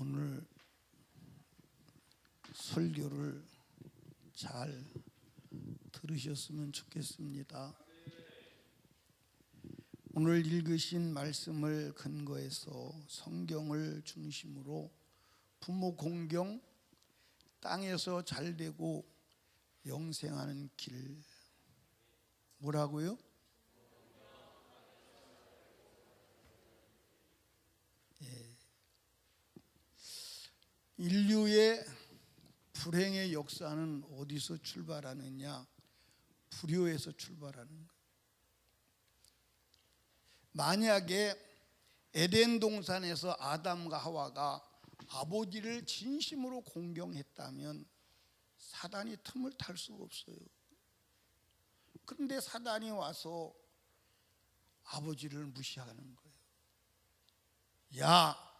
오늘 설교를 잘 들으셨으면 좋겠습니다. 오늘 읽으신 말씀을 근거해서 성경을 중심으로 부모 공경, 땅에서 잘되고 영생하는 길, 뭐라고요? 인류의 불행의 역사는 어디서 출발하느냐? 불효에서 출발하는 거예요. 만약에 에덴 동산에서 아담과 하와가 아버지를 진심으로 공경했다면 사단이 틈을 탈 수가 없어요. 그런데 사단이 와서 아버지를 무시하는 거예요. 야,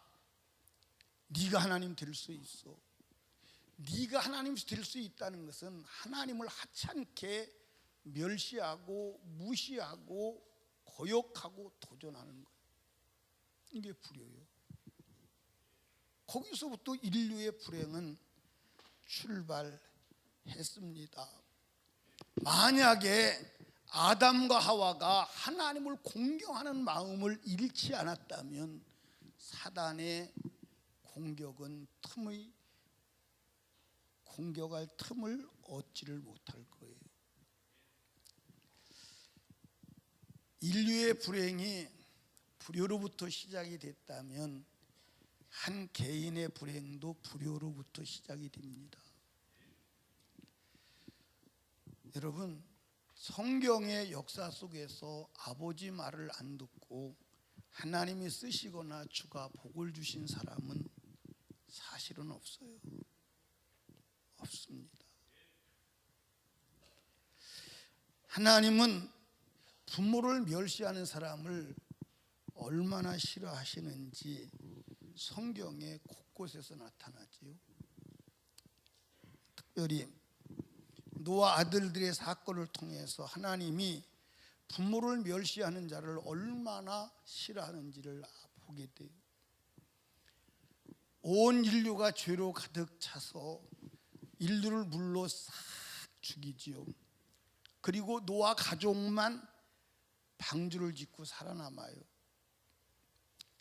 네가 하나님 될 수 있어. 네가 하나님 될 수 있다는 것은 하나님을 하찮게 멸시하고 무시하고 거역하고 도전하는 거예요. 이게 불효예요. 거기서부터 인류의 불행은 출발했습니다. 만약에 아담과 하와가 하나님을 공경하는 마음을 잃지 않았다면 사단의 공격할 틈을 얻지를 못할 거예요. 인류의 불행이 불효로부터 시작이 됐다면 한 개인의 불행도 불효로부터 시작이 됩니다. 여러분, 성경의 역사 속에서 아버지 말을 안 듣고 하나님이 쓰시거나 주가 복을 주신 사람은 사실은 없어요. 없습니다. 하나님은 부모를 멸시하는 사람을 얼마나 싫어하시는지 성경의 곳곳에서 나타나지요. 특별히 노아 아들들의 사건을 통해서 하나님이 부모를 멸시하는 자를 얼마나 싫어하는지를 보게 돼요. 온 인류가 죄로 가득 차서 인류를 물로 싹 죽이지요. 그리고 노아 가족만 방주를 짓고 살아남아요.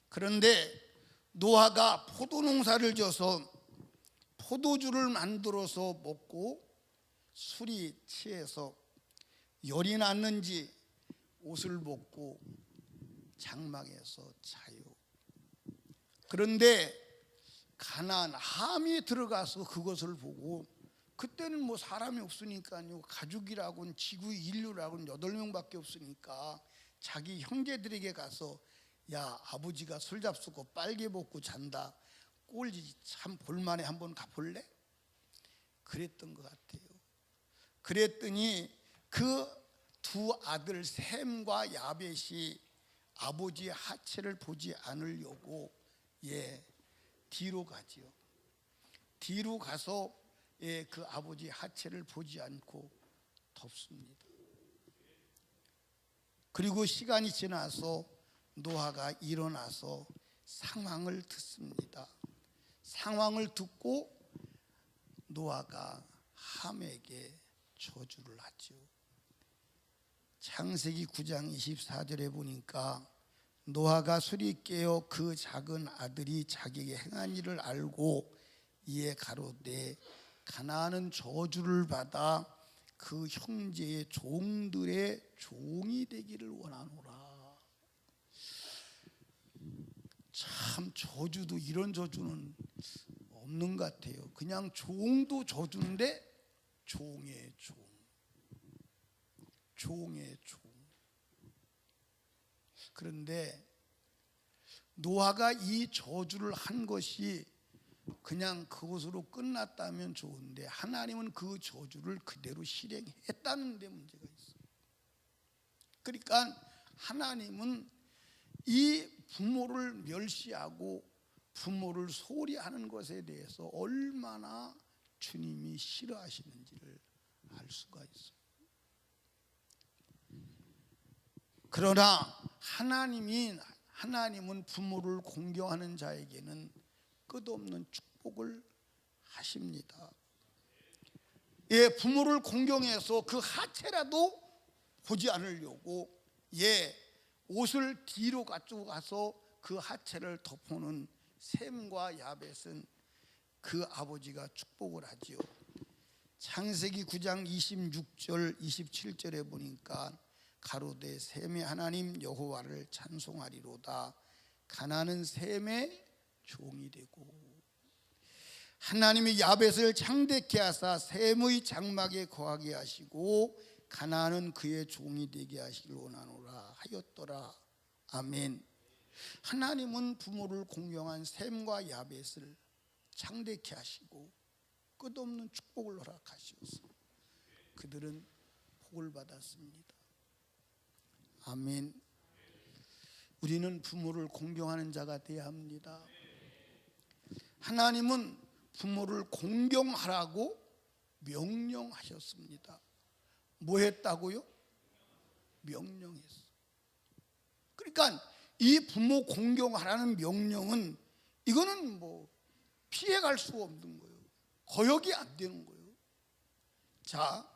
그런데 노아가 포도농사를 져서 포도주를 만들어서 먹고 술이 취해서 열이 났는지 옷을 벗고 장막에서 자요. 그런데 가나안 함이 들어가서 그것을 보고, 그때는 뭐 사람이 없으니까요, 가족이라고는 지구 인류라고는 8명밖에 없으니까 자기 형제들에게 가서 야, 아버지가 술 잡수고 빨개 벗고 잔다, 꼴지 참 볼만해, 한번 가볼래? 그랬던 것 같아요. 그랬더니 그 두 아들 셈과 야벳이 아버지의 하체를 보지 않으려고 뒤로 가지요. 뒤로 가서 그 아버지 하체를 보지 않고 덮습니다. 그리고 시간이 지나서 노아가 일어나서 상황을 듣습니다. 상황을 듣고 노아가 함에게 저주를 하죠. 창세기 9장 24절에 보니까 노아가 술이 깨어 그 작은 아들이 자기에게 행한 일을 알고 이에 가로되 가나안은 저주를 받아 그 형제의 종들의 종이 되기를 원하노라. 참, 저주도 이런 저주는 없는 것 같아요. 그냥 종도 저주인데 종의 종, 종의 종. 그런데 노아가 이 저주를 한 것이 그냥 그것으로 끝났다면 좋은데 하나님은 그 저주를 그대로 실행했다는 데 문제가 있어요. 그러니까 하나님은 이 부모를 멸시하고 부모를 소홀히 하는 것에 대해서 얼마나 주님이 싫어하시는지를 알 수가 있어요. 그러나 하나님은 부모를 공경하는 자에게는 끝없는 축복을 하십니다. 예, 부모를 공경해서 그 하체라도 보지 않으려고 옷을 뒤로 가지고 가서 그 하체를 덮어놓은 셈과 야벳은 그 아버지가 축복을 하지요. 창세기 9장 26절 27절에 보니까 가로되 셈의 하나님 여호와를 찬송하리로다. 가나안은 셈의 종이 되고, 하나님이 야벳을 창대케 하사 셈의 장막에 거하게 하시고 가나안은 그의 종이 되게 하시길 원하노라 하였더라. 아멘. 하나님은 부모를 공경한 셈과 야벳을 창대케 하시고 끝없는 축복을 허락하시어서 그들은 복을 받았습니다. 아멘. 우리는 부모를 공경하는 자가 되어야 합니다. 하나님은 부모를 공경하라고 명령하셨습니다. 뭐 했다고요? 명령했어. 그러니까 이 부모 공경하라는 명령은 이거는 뭐 피해갈 수가 없는 거예요. 거역이 안 되는 거예요. 자,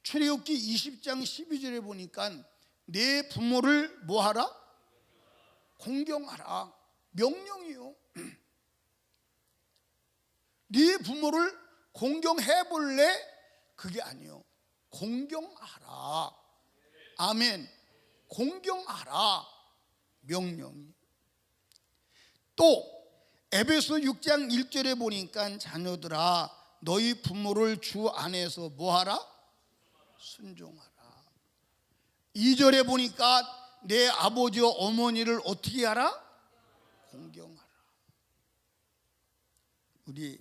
출애굽기 20장 12절에 보니까 내 부모를 뭐하라? 공경하라. 명령이요. 네 부모를 공경해 볼래? 그게 아니요. 공경하라. 아멘. 공경하라. 명령이. 또 에베소 6장 1절에 보니까 자녀들아 너희 부모를 주 안에서 뭐하라? 순종하라. 2절에 보니까 내 아버지와 어머니를 어떻게 하라? 공경하라. 우리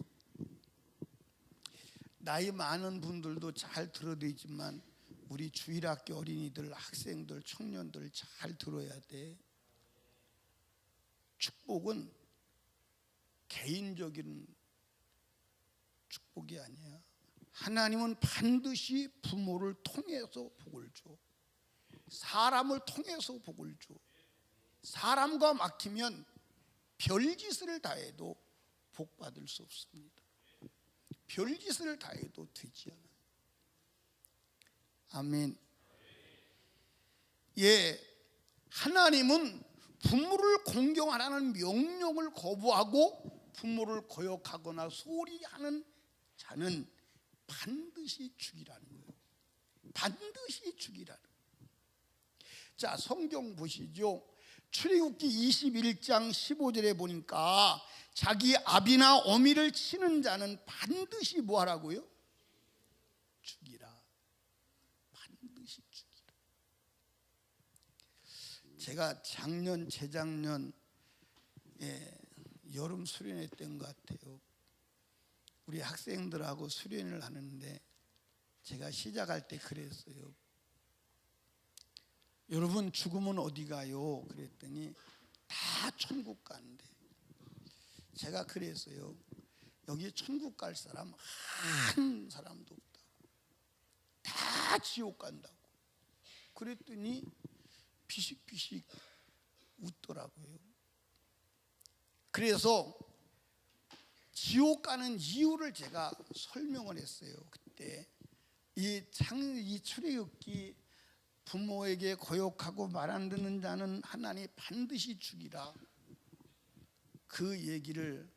나이 많은 분들도 잘 들어야 되지만 우리 주일학교 어린이들, 학생들, 청년들 잘 들어야 돼. 축복은 개인적인 축복이 아니야. 하나님은 반드시 부모를 통해서 복을 줘. 사람을 통해서 복을 줘. 사람과 막히면 별짓을 다 해도 복 받을 수 없습니다. 별짓을 다 해도 되지 않아요. 아멘. 예, 하나님은 부모를 공경하라는 명령을 거부하고 부모를 거역하거나 소홀히 하는 자는 반드시 죽이라는 거예요. 반드시 죽이라는 거예요. 자, 성경 보시죠. 출애굽기 21장 15절에 보니까 자기 아비나 어미를 치는 자는 반드시 뭐 하라고요? 죽이라. 반드시 죽이라. 제가 작년, 재작년 여름 수련회 때인 것 같아요. 우리 학생들하고 수련을 하는데 제가 시작할 때 그랬어요. 여러분 죽으면 어디 가요? 그랬더니 다 천국 간대. 제가 그랬어요. 여기 천국 갈 사람 한 사람도 없다고. 다 지옥 간다고. 그랬더니 피식피식 웃더라고요. 그래서 지옥 가는 이유를 제가 설명을 했어요. 그때 이 출애굽기 부모에게 거역하고 말 안 듣는 자는 하나님 반드시 죽이라. 그 얘기를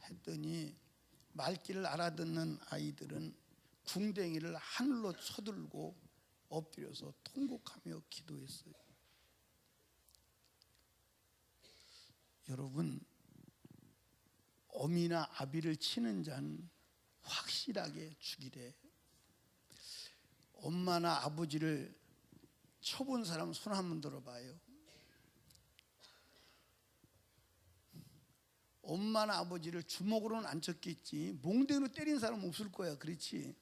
했더니 말귀를 알아듣는 아이들은 궁뎅이를 하늘로 쳐들고 엎드려서 통곡하며 기도했어요. 여러분, 어미나 아비를 치는 자는 확실하게 죽이래. 엄마나 아버지를 쳐본 사람 손 한번 들어봐요. 엄마나 아버지를 주먹으로는 안 쳤겠지, 몽댕이로 때린 사람 없을 거야. 그렇지?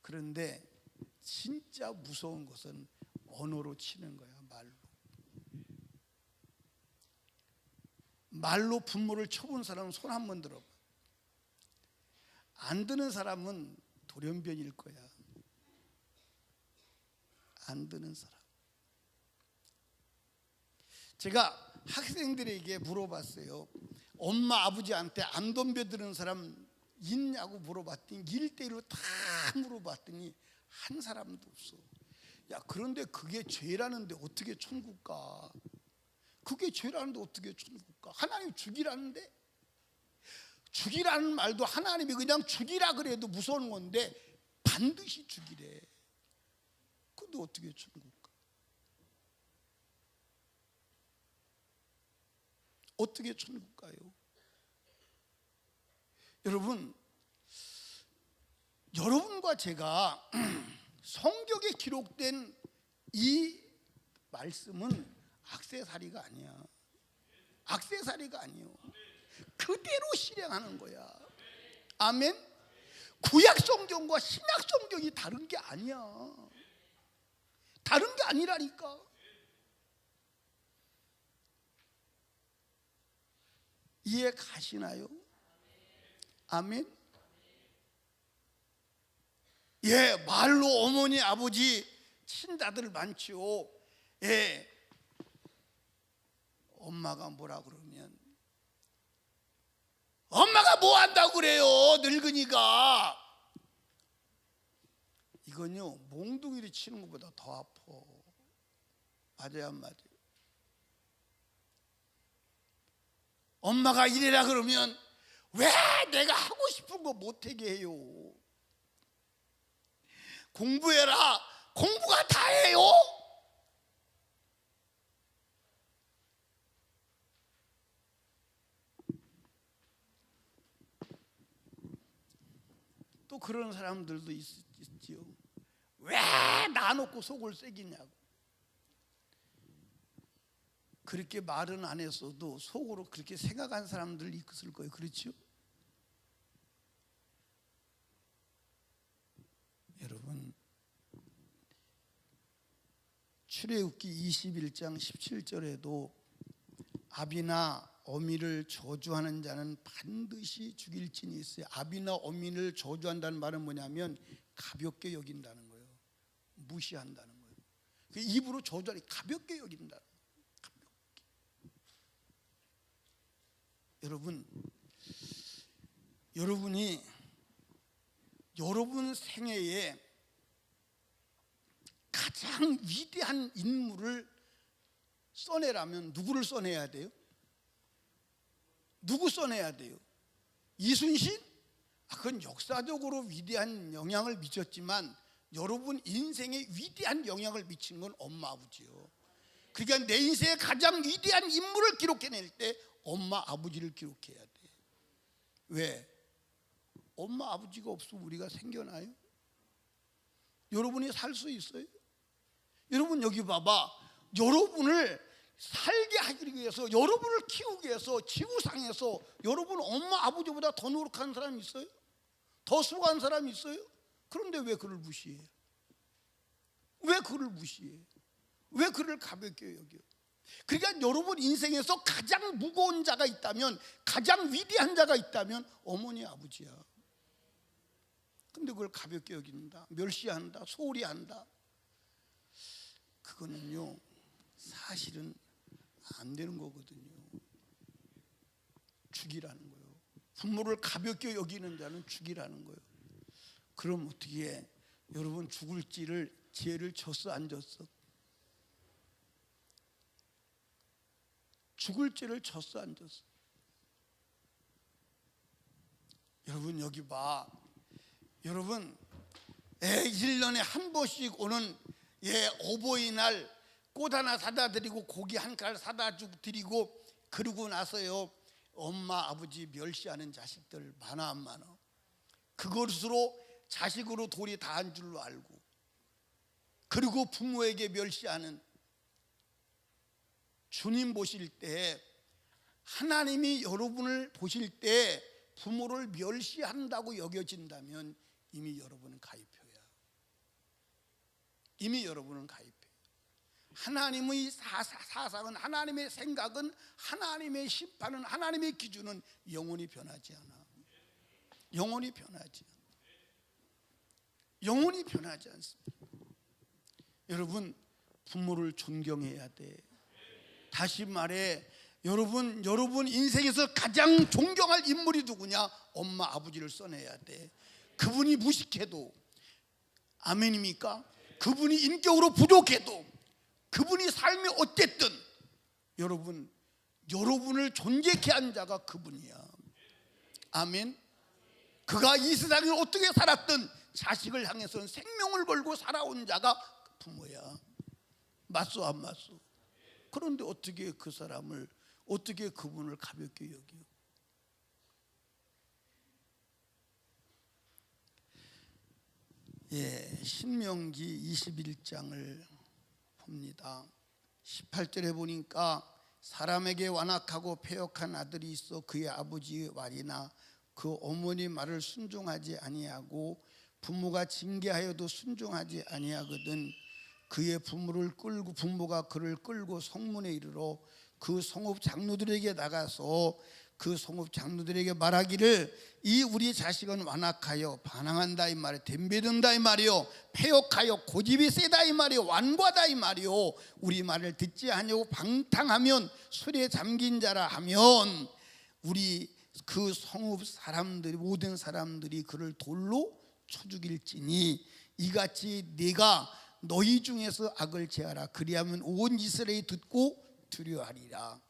그런데 진짜 무서운 것은 언어로 치는 거야. 말로 부모를 쳐본 사람은 손 한번 들어봐. 안 드는 사람은 돌연변일 거야. 안 드는 사람. 제가 학생들에게 물어봤어요. 엄마 아버지한테 안 덤벼드는 사람 있냐고 물어봤더니 1대1로 다 물어봤더니 한 사람도 없어. 야, 그런데 그게 죄라는데 어떻게 천국 가? 그게 죄라는데 어떻게 천국 가? 하나님이 죽이라는데? 죽이라는 말도 하나님이 그냥 죽이라 그래도 무서운 건데 반드시 죽이래. 근데 어떻게 천국 가? 어떻게 천국 가요? 여러분과 제가 성경에 기록된 이 말씀은 악세사리가 아니야. 악세사리가 아니요. 그대로 실행하는 거야. 아멘. 구약 성경과 신약 성경이 다른 게 아니야. 다른 게 아니라니까. 이해 가시나요? 아멘. 예, 말로 어머니 아버지 친자들 많지요. 예, 엄마가 뭐라 그러면 엄마가 뭐 한다고 그래요 늙으니까. 이건요 몽둥이를 치는 것보다 더 아파. 맞아요 안 맞아요? 엄마가 이래라 그러면 왜 내가 하고 싶은 거 못하게 해요? 공부해라. 공부가 다예요? 또 그런 사람들도 있지요. 왜 나놓고 속을 새기냐고. 그렇게 말은 안 했어도 속으로 그렇게 생각한 사람들 있을 거예요. 그렇죠? 여러분, 출애굽기 21장 17절에도 아비나 어미를 저주하는 자는 반드시 죽일 진이 있어요. 아비나 어미를 저주한다는 말은 뭐냐면 가볍게 여긴다는 거예요. 무시한다는 거예요. 그 입으로 저주하니 가볍게 여긴다. 가볍게. 여러분이 여러분 생애에 가장 위대한 인물을 써내라면 누구를 써내야 돼요? 누구 써내야 돼요? 이순신? 그건 역사적으로 위대한 영향을 미쳤지만 여러분 인생에 위대한 영향을 미친 건 엄마 아버지요. 그러니까 내 인생에 가장 위대한 인물을 기록해낼 때 엄마 아버지를 기록해야 돼. 왜? 엄마 아버지가 없으면 우리가 생겨나요? 여러분이 살 수 있어요? 여러분 여기 봐봐. 여러분을 살게 하기 위해서, 여러분을 키우기 위해서 지구상에서 여러분 엄마 아버지보다 더 노력한 사람이 있어요? 더 수고한 사람이 있어요? 그런데 왜 그를 무시해? 왜 그를 무시해? 왜 그를 가볍게 여겨? 그러니까 여러분 인생에서 가장 무거운 자가 있다면, 가장 위대한 자가 있다면 어머니 아버지야. 근데 그걸 가볍게 여긴다, 멸시한다, 소홀히 한다. 그거는요 사실은 안 되는 거거든요. 죽이라는 거예요. 부모를 가볍게 여기는 자는 죽이라는 거예요. 그럼 어떻게 해? 여러분 죽을 죄를 졌어 안 졌어? 죽을 죄를 졌어 안 졌어? 여러분 여기 봐. 여러분 1년에 한 번씩 오는 어버이날 꽃 하나 사다 드리고 고기 한 칼 사다 드리고, 그러고 나서요 엄마 아버지 멸시하는 자식들 많아 안 많아? 그것으로 자식으로 돌이 다한 줄로 알고, 그리고 부모에게 멸시하는, 주님 보실 때, 하나님이 여러분을 보실 때 부모를 멸시한다고 여겨진다면 이미 여러분은 가입표야. 이미 여러분은 가입표야. 하나님의 사상은, 하나님의 생각은, 하나님의 심판은, 하나님의 기준은 영원히 변하지 않아. 영원히 변하지 않아. 영원히 변하지 않습니다. 여러분 부모를 존경해야 돼. 다시 말해 여러분 인생에서 가장 존경할 인물이 누구냐? 엄마 아버지를 써내야 돼. 그분이 무식해도, 아멘입니까? 그분이 인격으로 부족해도, 그분이 삶이 어땠든 여러분을 존재케 한 자가 그분이야. 아멘. 그가 이 세상에 어떻게 살았든 자식을 향해서는 생명을 걸고 살아온 자가 부모야. 맞소 안 맞소? 그런데 어떻게 그분을 가볍게 여겨? 신명기 21장을 봅니다. 18절에 보니까 사람에게 완악하고 패역한 아들이 있어 그의 아버지의 말이나 그 어머니 말을 순종하지 아니하고 부모가 징계하여도 순종하지 아니하거든 그의 부모가 그를 끌고 성문에 이르러 그 성읍 장로들에게 나가서 그 성읍 장로들에게 말하기를 이 우리 자식은 완악하여 반항한다 이 말이요, 덤벼든다 이 말이요, 패역하여 고집이 세다 이 말이요, 완고하다 이 말이요, 우리 말을 듣지 아니하고 방탕하면 술에 잠긴 자라 하면 우리 그 성읍 사람들이 모든 사람들이 그를 돌로 쳐 죽일지니 이같이 네가 너희 중에서 악을 제하라. 그리하면 온 이스라엘이 듣고 두려워하리라.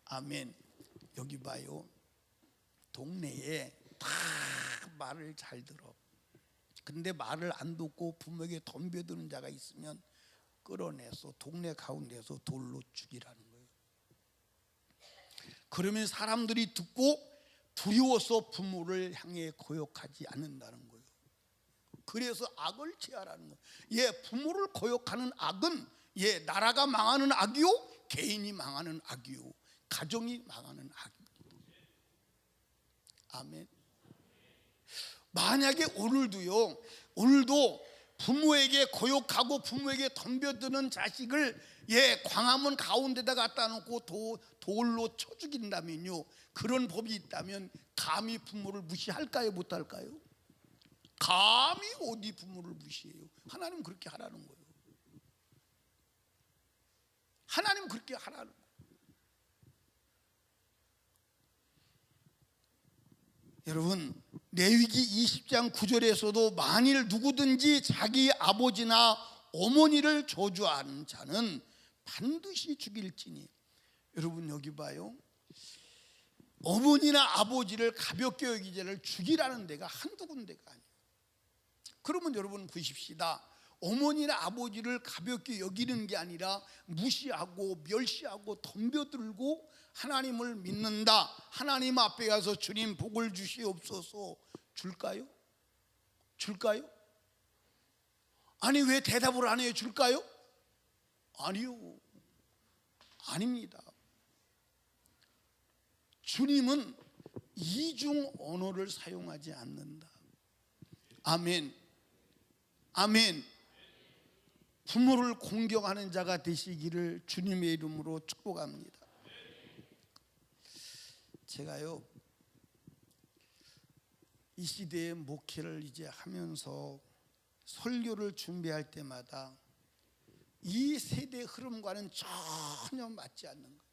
아멘. 여기 봐요. 동네에 다 말을 잘 들어. 근데 말을 안 듣고 부모에게 덤벼드는 자가 있으면 끌어내서 동네 가운데서 돌로 죽이라는 거예요. 그러면 사람들이 듣고 두려워서 부모를 향해 거역하지 않는다는 거예요. 그래서 악을 제하라는 거예요. 부모를 거역하는 악은 나라가 망하는 악이요, 개인이 망하는 악이요, 가정이 망하는 악입니다. 아멘. 만약에 오늘도 부모에게 거역하고 부모에게 덤벼드는 자식을 광화문 가운데다 갖다 놓고 돌로 쳐 죽인다면요, 그런 법이 있다면 감히 부모를 무시할까요, 못할까요? 감히 어디 부모를 무시해요? 하나님 그렇게 하라는 거예요. 하나님 그렇게 하라는 거예요. 여러분, 레위기 20장 9절에서도 만일 누구든지 자기 아버지나 어머니를 저주하는 자는 반드시 죽일지니, 여러분 여기 봐요. 어머니나 아버지를 가볍게 여기자를 죽이라는 데가 한두 군데가 아니에요. 그러면 여러분 보십시다. 어머니나 아버지를 가볍게 여기는 게 아니라 무시하고 멸시하고 덤벼들고 하나님을 믿는다, 하나님 앞에 가서 주님 복을 주시옵소서 줄까요? 줄까요? 아니 왜 대답을 안 해요? 줄까요? 아니요, 아닙니다. 주님은 이중 언어를 사용하지 않는다. 아멘. 아멘. 부모를 공경하는 자가 되시기를 주님의 이름으로 축복합니다. 제가요, 이 시대의 목회를 이제 하면서 설교를 준비할 때마다 이 세대 흐름과는 전혀 맞지 않는 거예요.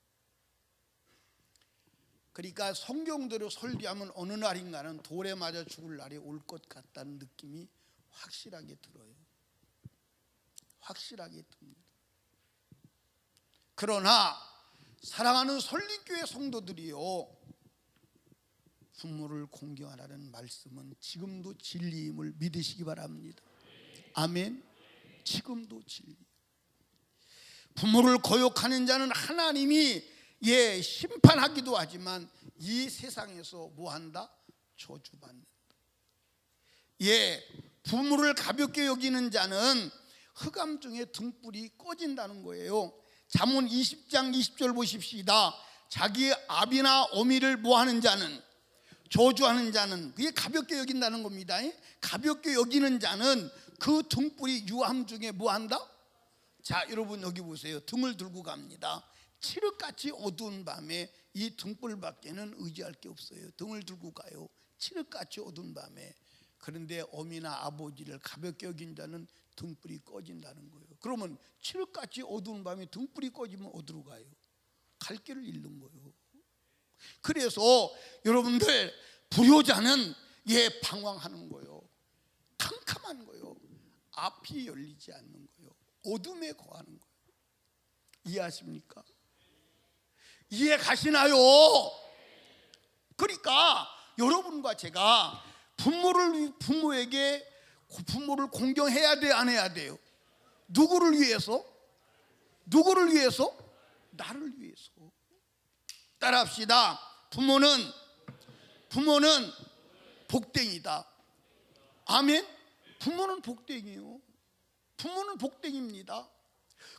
그러니까 성경대로 설교하면 어느 날인가는 돌에 맞아 죽을 날이 올 것 같다는 느낌이 확실하게 들어요. 확실하게 듭니다. 그러나 사랑하는 설립교회 성도들이요, 부모를 공경하라는 말씀은 지금도 진리임을 믿으시기 바랍니다. 아멘. 지금도 진리. 부모를 거역하는 자는 하나님이 심판하기도 하지만 이 세상에서 뭐한다? 저주받는다. 부모를 가볍게 여기는 자는 흑암 중에 등불이 꺼진다는 거예요. 잠언 20장 20절 보십시다. 자기 아비나 어미를 뭐하는 자는, 저주하는 자는, 그게 가볍게 여긴다는 겁니다. 가볍게 여기는 자는 그 등불이 유함 중에 뭐한다? 자, 여러분 여기 보세요. 등을 들고 갑니다. 칠흑같이 어두운 밤에 이 등불밖에는 의지할 게 없어요. 등을 들고 가요. 칠흑같이 어두운 밤에. 그런데 어미나 아버지를 가볍게 여긴 자는 등불이 꺼진다는 거예요. 그러면 칠흑같이 어두운 밤에 등불이 꺼지면 어디로 가요? 갈 길을 잃는 거예요. 그래서 여러분들 불효자는 방황하는 거예요. 캄캄한 거예요. 앞이 열리지 않는 거예요. 어둠에 거하는 거예요. 이해하십니까? 이해 가시나요? 그러니까 여러분과 제가 부모에게 부모를 공경해야 돼, 안 해야 돼요? 누구를 위해서? 누구를 위해서? 나를 위해서. 따라합시다. 부모는 복댕이다. 아멘. 부모는 복댕이요. 부모는 복댕입니다.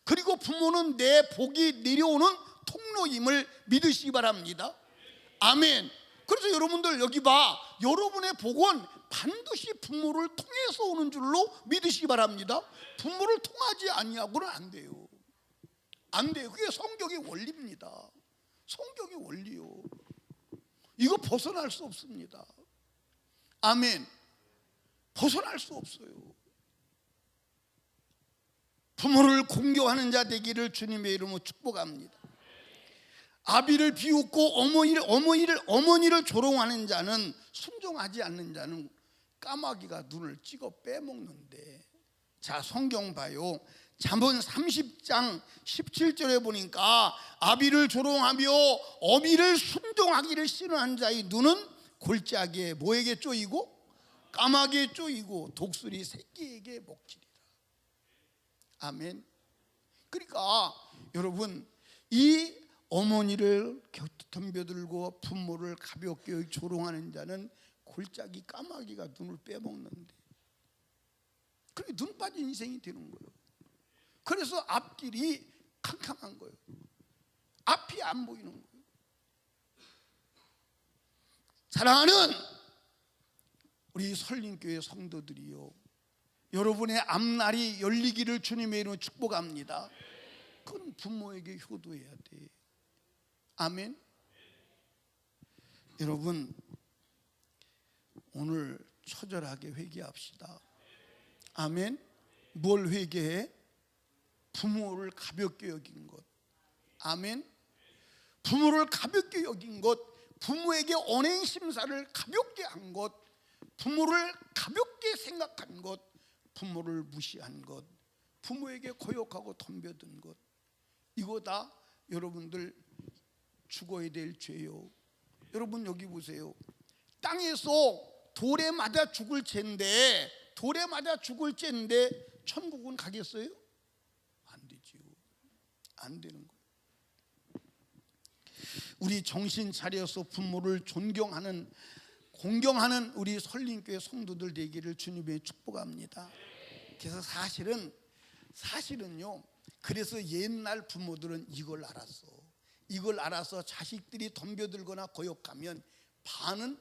그리고 부모는 내 복이 내려오는 통로임을 믿으시기 바랍니다. 아멘. 그래서 여러분들 여기 봐. 여러분의 복은 반드시 부모를 통해서 오는 줄로 믿으시기 바랍니다. 부모를 통하지 아니하고는 안 돼요. 안 돼요. 그게 성경의 원리입니다. 성경의 원리요. 이거 벗어날 수 없습니다. 아멘. 벗어날 수 없어요. 부모를 공경하는 자 되기를 주님의 이름으로 축복합니다. 아비를 비웃고 어머니를 조롱하는 자는, 순종하지 않는 자는 까마귀가 눈을 찍어 빼먹는데. 자, 성경 봐요. 잠언 30장 17절에 보니까 아비를 조롱하며 어미를 순종하기를 싫어하는 자의 눈은 골짜기에 뭐에게 쪼이고 까마귀에 쪼이고 독수리 새끼에게 먹히리라. 아멘. 그러니까 여러분, 이 어머니를 덤벼들고 부모를 가볍게 조롱하는 자는 골짜기 까마귀가 눈을 빼먹는데, 그렇게 눈 빠진 인생이 되는 거예요. 그래서 앞길이 캄캄한 거예요. 앞이 안 보이는 거예요. 사랑하는 우리 설림교회 성도들이요, 여러분의 앞날이 열리기를 주님의 이름으로 축복합니다. 그건 부모에게 효도해야 돼. 아멘. 여러분, 오늘 처절하게 회개합시다. 아멘. 뭘 회개해? 부모를 가볍게 여긴 것. 아멘. 부모를 가볍게 여긴 것, 부모에게 언행 심사를 가볍게 한 것, 부모를 가볍게 생각한 것, 부모를 무시한 것, 부모에게 거역하고 덤벼든 것, 이거 다 여러분들 죽어야 될 죄요. 여러분 여기 보세요. 땅에서 돌에 맞아 죽을 죄인데, 돌에 맞아 죽을 죄인데 천국은 가겠어요? 안 되지요. 안 되는 거예요. 우리 정신 차려서 부모를 공경하는 우리 설림교회 성도들 되기를 주님의 축복합니다. 그래서 사실은요, 그래서 옛날 부모들은 이걸 알아서 자식들이 덤벼들거나 거역하면 반은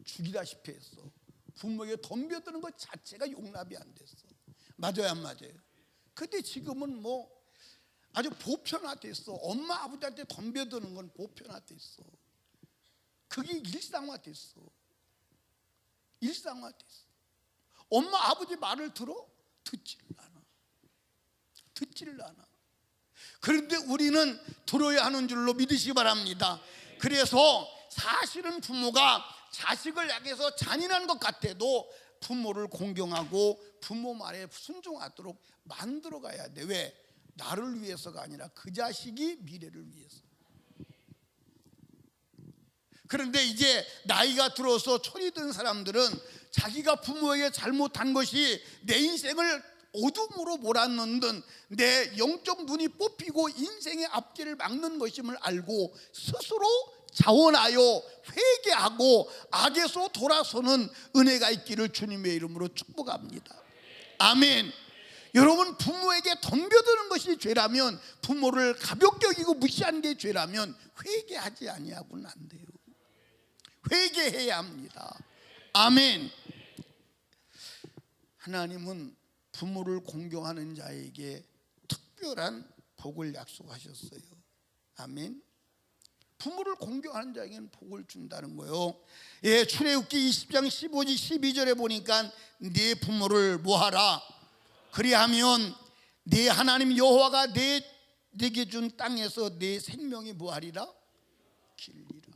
죽이다시피 했어. 부모에게 덤벼드는 것 자체가 용납이 안 됐어. 맞아요, 안 맞아요? 근데 지금은 뭐 아주 보편화됐어. 엄마 아버지한테 덤벼드는 건 보편화됐어. 그게 일상화됐어. 엄마 아버지 말을 들어? 듣지를 않아. 그런데 우리는 들어야 하는 줄로 믿으시기 바랍니다. 그래서 사실은 부모가 자식을 향해서 잔인한 것 같아도 부모를 공경하고 부모 말에 순종하도록 만들어 가야 돼. 왜? 나를 위해서가 아니라 그 자식이 미래를 위해서. 그런데 이제 나이가 들어서 철이 든 사람들은 자기가 부모에게 잘못한 것이 내 인생을 어둠으로 몰아넣는, 내 영적 눈이 뽑히고 인생의 앞길을 막는 것임을 알고 스스로 자원하여 회개하고 악에서 돌아서는 은혜가 있기를 주님의 이름으로 축복합니다. 아멘. 여러분, 부모에게 덤벼드는 것이 죄라면, 부모를 가볍게 여기고 무시하는 게 죄라면 회개하지 아니하고는 안 돼요. 회개해야 합니다. 아멘. 하나님은 부모를 공경하는 자에게 특별한 복을 약속하셨어요. 아멘. 부모를 공경하는 자에게는 복을 준다는 거예요. 예, 출애굽기 20장 15절 12절에 보니까 네 부모를 뭐하라? 그리하면 네 하나님 여호와가 내게 준 땅에서 내 생명이 뭐하리라? 길리라.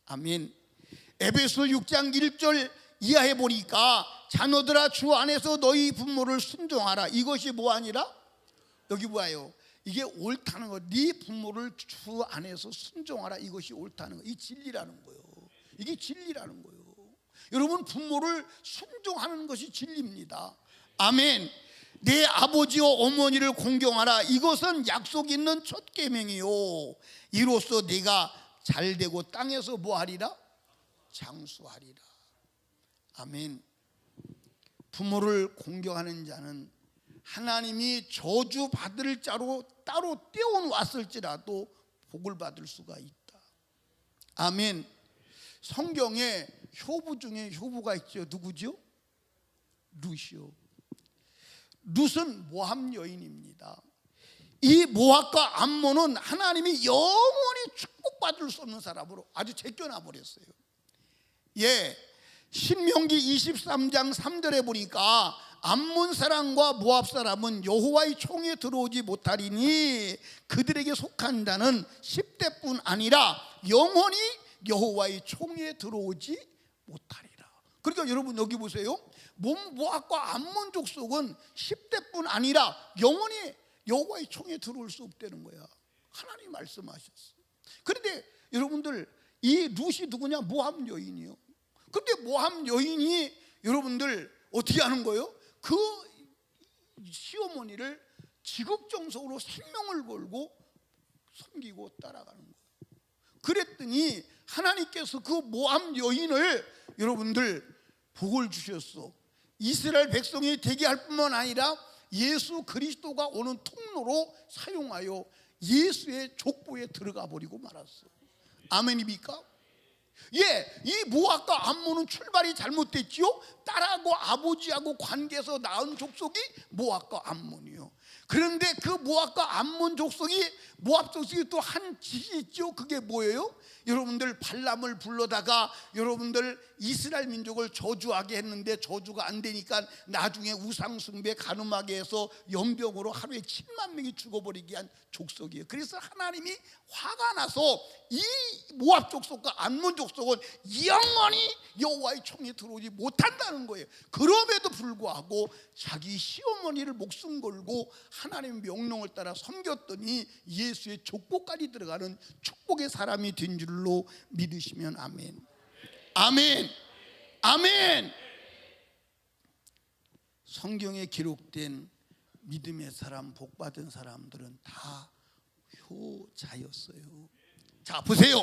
아멘. 에베소 6장 1절 이하에 보니까 자녀들아 주 안에서 너희 부모를 순종하라. 이것이 뭐하니라? 여기 뭐예요? 이게 옳다는 거. 네 부모를 주 안에서 순종하라. 이것이 옳다는 거. 이 진리라는 거예요. 이게 진리라는 거예요. 여러분, 부모를 순종하는 것이 진리입니다. 아멘. 내 아버지와 어머니를 공경하라. 이것은 약속 있는 첫 계명이요. 이로써 네가 잘되고 땅에서 뭐하리라? 장수하리라. 아멘. 부모를 공경하는 자는 하나님이 저주 받을 자로 따로 떼어왔을지라도 복을 받을 수가 있다. 아멘. 성경에 효부 중에 효부가 있죠. 누구죠? 룻이요. 룻은 모압 여인입니다. 이 모압과 암몬은 하나님이 영원히 축복받을 수 없는 사람으로 아주 제껴놔 버렸어요. 예, 신명기 23장 3절에 보니까 암몬 사람과 모압 사람은 여호와의 총에 들어오지 못하리니 그들에게 속한 자는 10대뿐 아니라 영원히 여호와의 총에 들어오지 못하리라. 그러니까 여러분 여기 보세요. 모압과 암몬 족속은 10대뿐 아니라 영원히 여호와의 총에 들어올 수 없다는 거야. 하나님이 말씀하셨어. 그런데 여러분들, 이 룻이 누구냐? 모압 여인이요. 그런데 모압 여인이 여러분들 어떻게 하는 거예요? 그 시어머니를 지극정성으로 생명을 걸고 섬기고 따라가는 거예요. 그랬더니 하나님께서 그 모압 여인을 여러분들 복을 주셨어. 이스라엘 백성이 되게 할 뿐만 아니라 예수 그리스도가 오는 통로로 사용하여 예수의 족보에 들어가 버리고 말았어. 아멘입니까? 예, 이 모압과 암몬은 출발이 잘못됐지요. 딸하고 아버지하고 관계에서 낳은 족속이 모압과 암몬이요. 그런데 그 모압과 암몬 족속이, 모압 족속이 또 한 짓이 있죠. 그게 뭐예요? 여러분들, 발람을 불러다가 여러분들 이스라엘 민족을 저주하게 했는데 저주가 안 되니까 나중에 우상 숭배 간음하게 해서 연병으로 하루에 7만 명이 죽어버리게 한 족속이에요. 그래서 하나님이 화가 나서 이 모압 족속과 암몬 족속은 영원히 여호와의 총에 들어오지 못한다는 거예요. 그럼에도 불구하고 자기 시어머니를 목숨 걸고 하나님의 명령을 따라 섬겼더니 예수의 족보까지 들어가는 축복의 사람이 된 줄로 믿으시면 아멘. 아멘. 아멘. 성경에 기록된 믿음의 사람, 복받은 사람들은 다 효자였어요. 자, 보세요.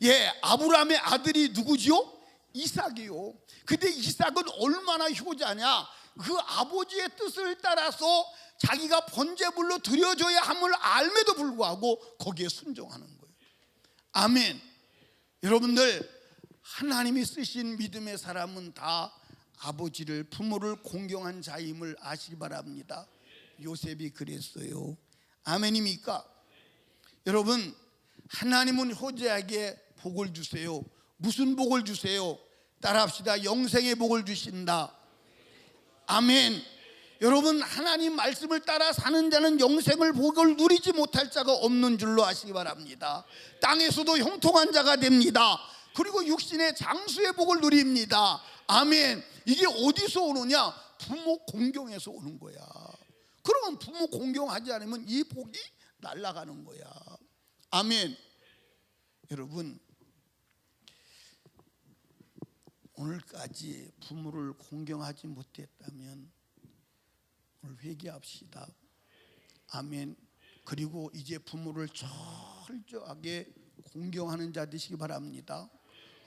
예, 아브라함의 아들이 누구지요? 이삭이요. 근데 이삭은 얼마나 효자냐? 그 아버지의 뜻을 따라서 자기가 번제물로 드려줘야 함을 알매도 불구하고 거기에 순종하는 거예요. 아멘. 여러분들, 하나님이 쓰신 믿음의 사람은 다 아버지를, 부모를 공경한 자임을 아시기 바랍니다. 요셉이 그랬어요. 아멘입니까? 여러분, 하나님은 효자에게 복을 주세요. 무슨 복을 주세요? 따라합시다. 영생의 복을 주신다. 아멘. 여러분, 하나님 말씀을 따라 사는 자는 영생을 복을 누리지 못할 자가 없는 줄로 아시기 바랍니다. 땅에서도 형통한 자가 됩니다. 그리고 육신의 장수의 복을 누립니다. 아멘. 이게 어디서 오느냐? 부모 공경에서 오는 거야. 그러면 부모 공경하지 않으면 이 복이 날아가는 거야. 아멘. 여러분, 오늘까지 부모를 공경하지 못했다면 오늘 회개합시다. 아멘. 그리고 이제 부모를 철저하게 공경하는 자 되시기 바랍니다.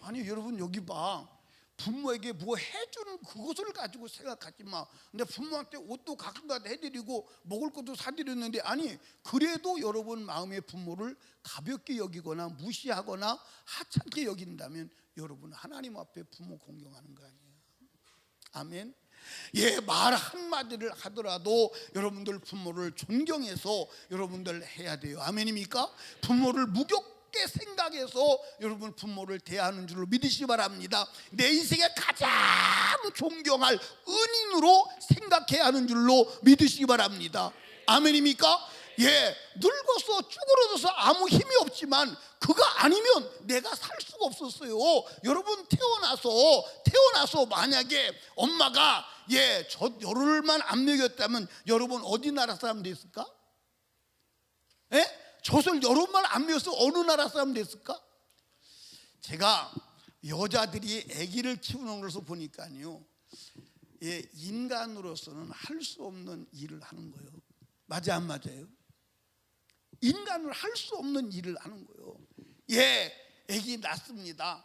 아니, 여러분, 여기 봐. 부모에게 뭐 해주는 그것을 가지고 생각하지 마. 근데 부모한테 옷도 가끔가다 해드리고 먹을 것도 사드렸는데, 아니, 그래도 여러분 마음의 부모를 가볍게 여기거나 무시하거나 하찮게 여긴다면 여러분 하나님 앞에 부모 공경하는 거 아니에요. 아멘. 예, 말 한마디를 하더라도 여러분들 부모를 존경해서 여러분들 해야 돼요. 아멘입니까? 부모를 무겁게 생각해서 여러분 부모를 대하는 줄로 믿으시기 바랍니다. 내 인생에 가장 존경할 은인으로 생각해야 하는 줄로 믿으시기 바랍니다. 아멘입니까? 늙어서 쭈그러져서 아무 힘이 없지만 그거 아니면 내가 살 수가 없었어요. 여러분 태어나서 만약에 엄마가 젖열흘만 안 먹였다면 여러분 어디 나라 사람 됐을까? 젖을 열흘만 안 먹여서 어느 나라 사람 됐을까? 제가 여자들이 아기를 키우는 것을 보니까요, 인간으로서는 할 수 없는 일을 하는 거예요. 맞아 안 맞아요? 인간은 할 수 없는 일을 하는 거예요. 아기 낳습니다.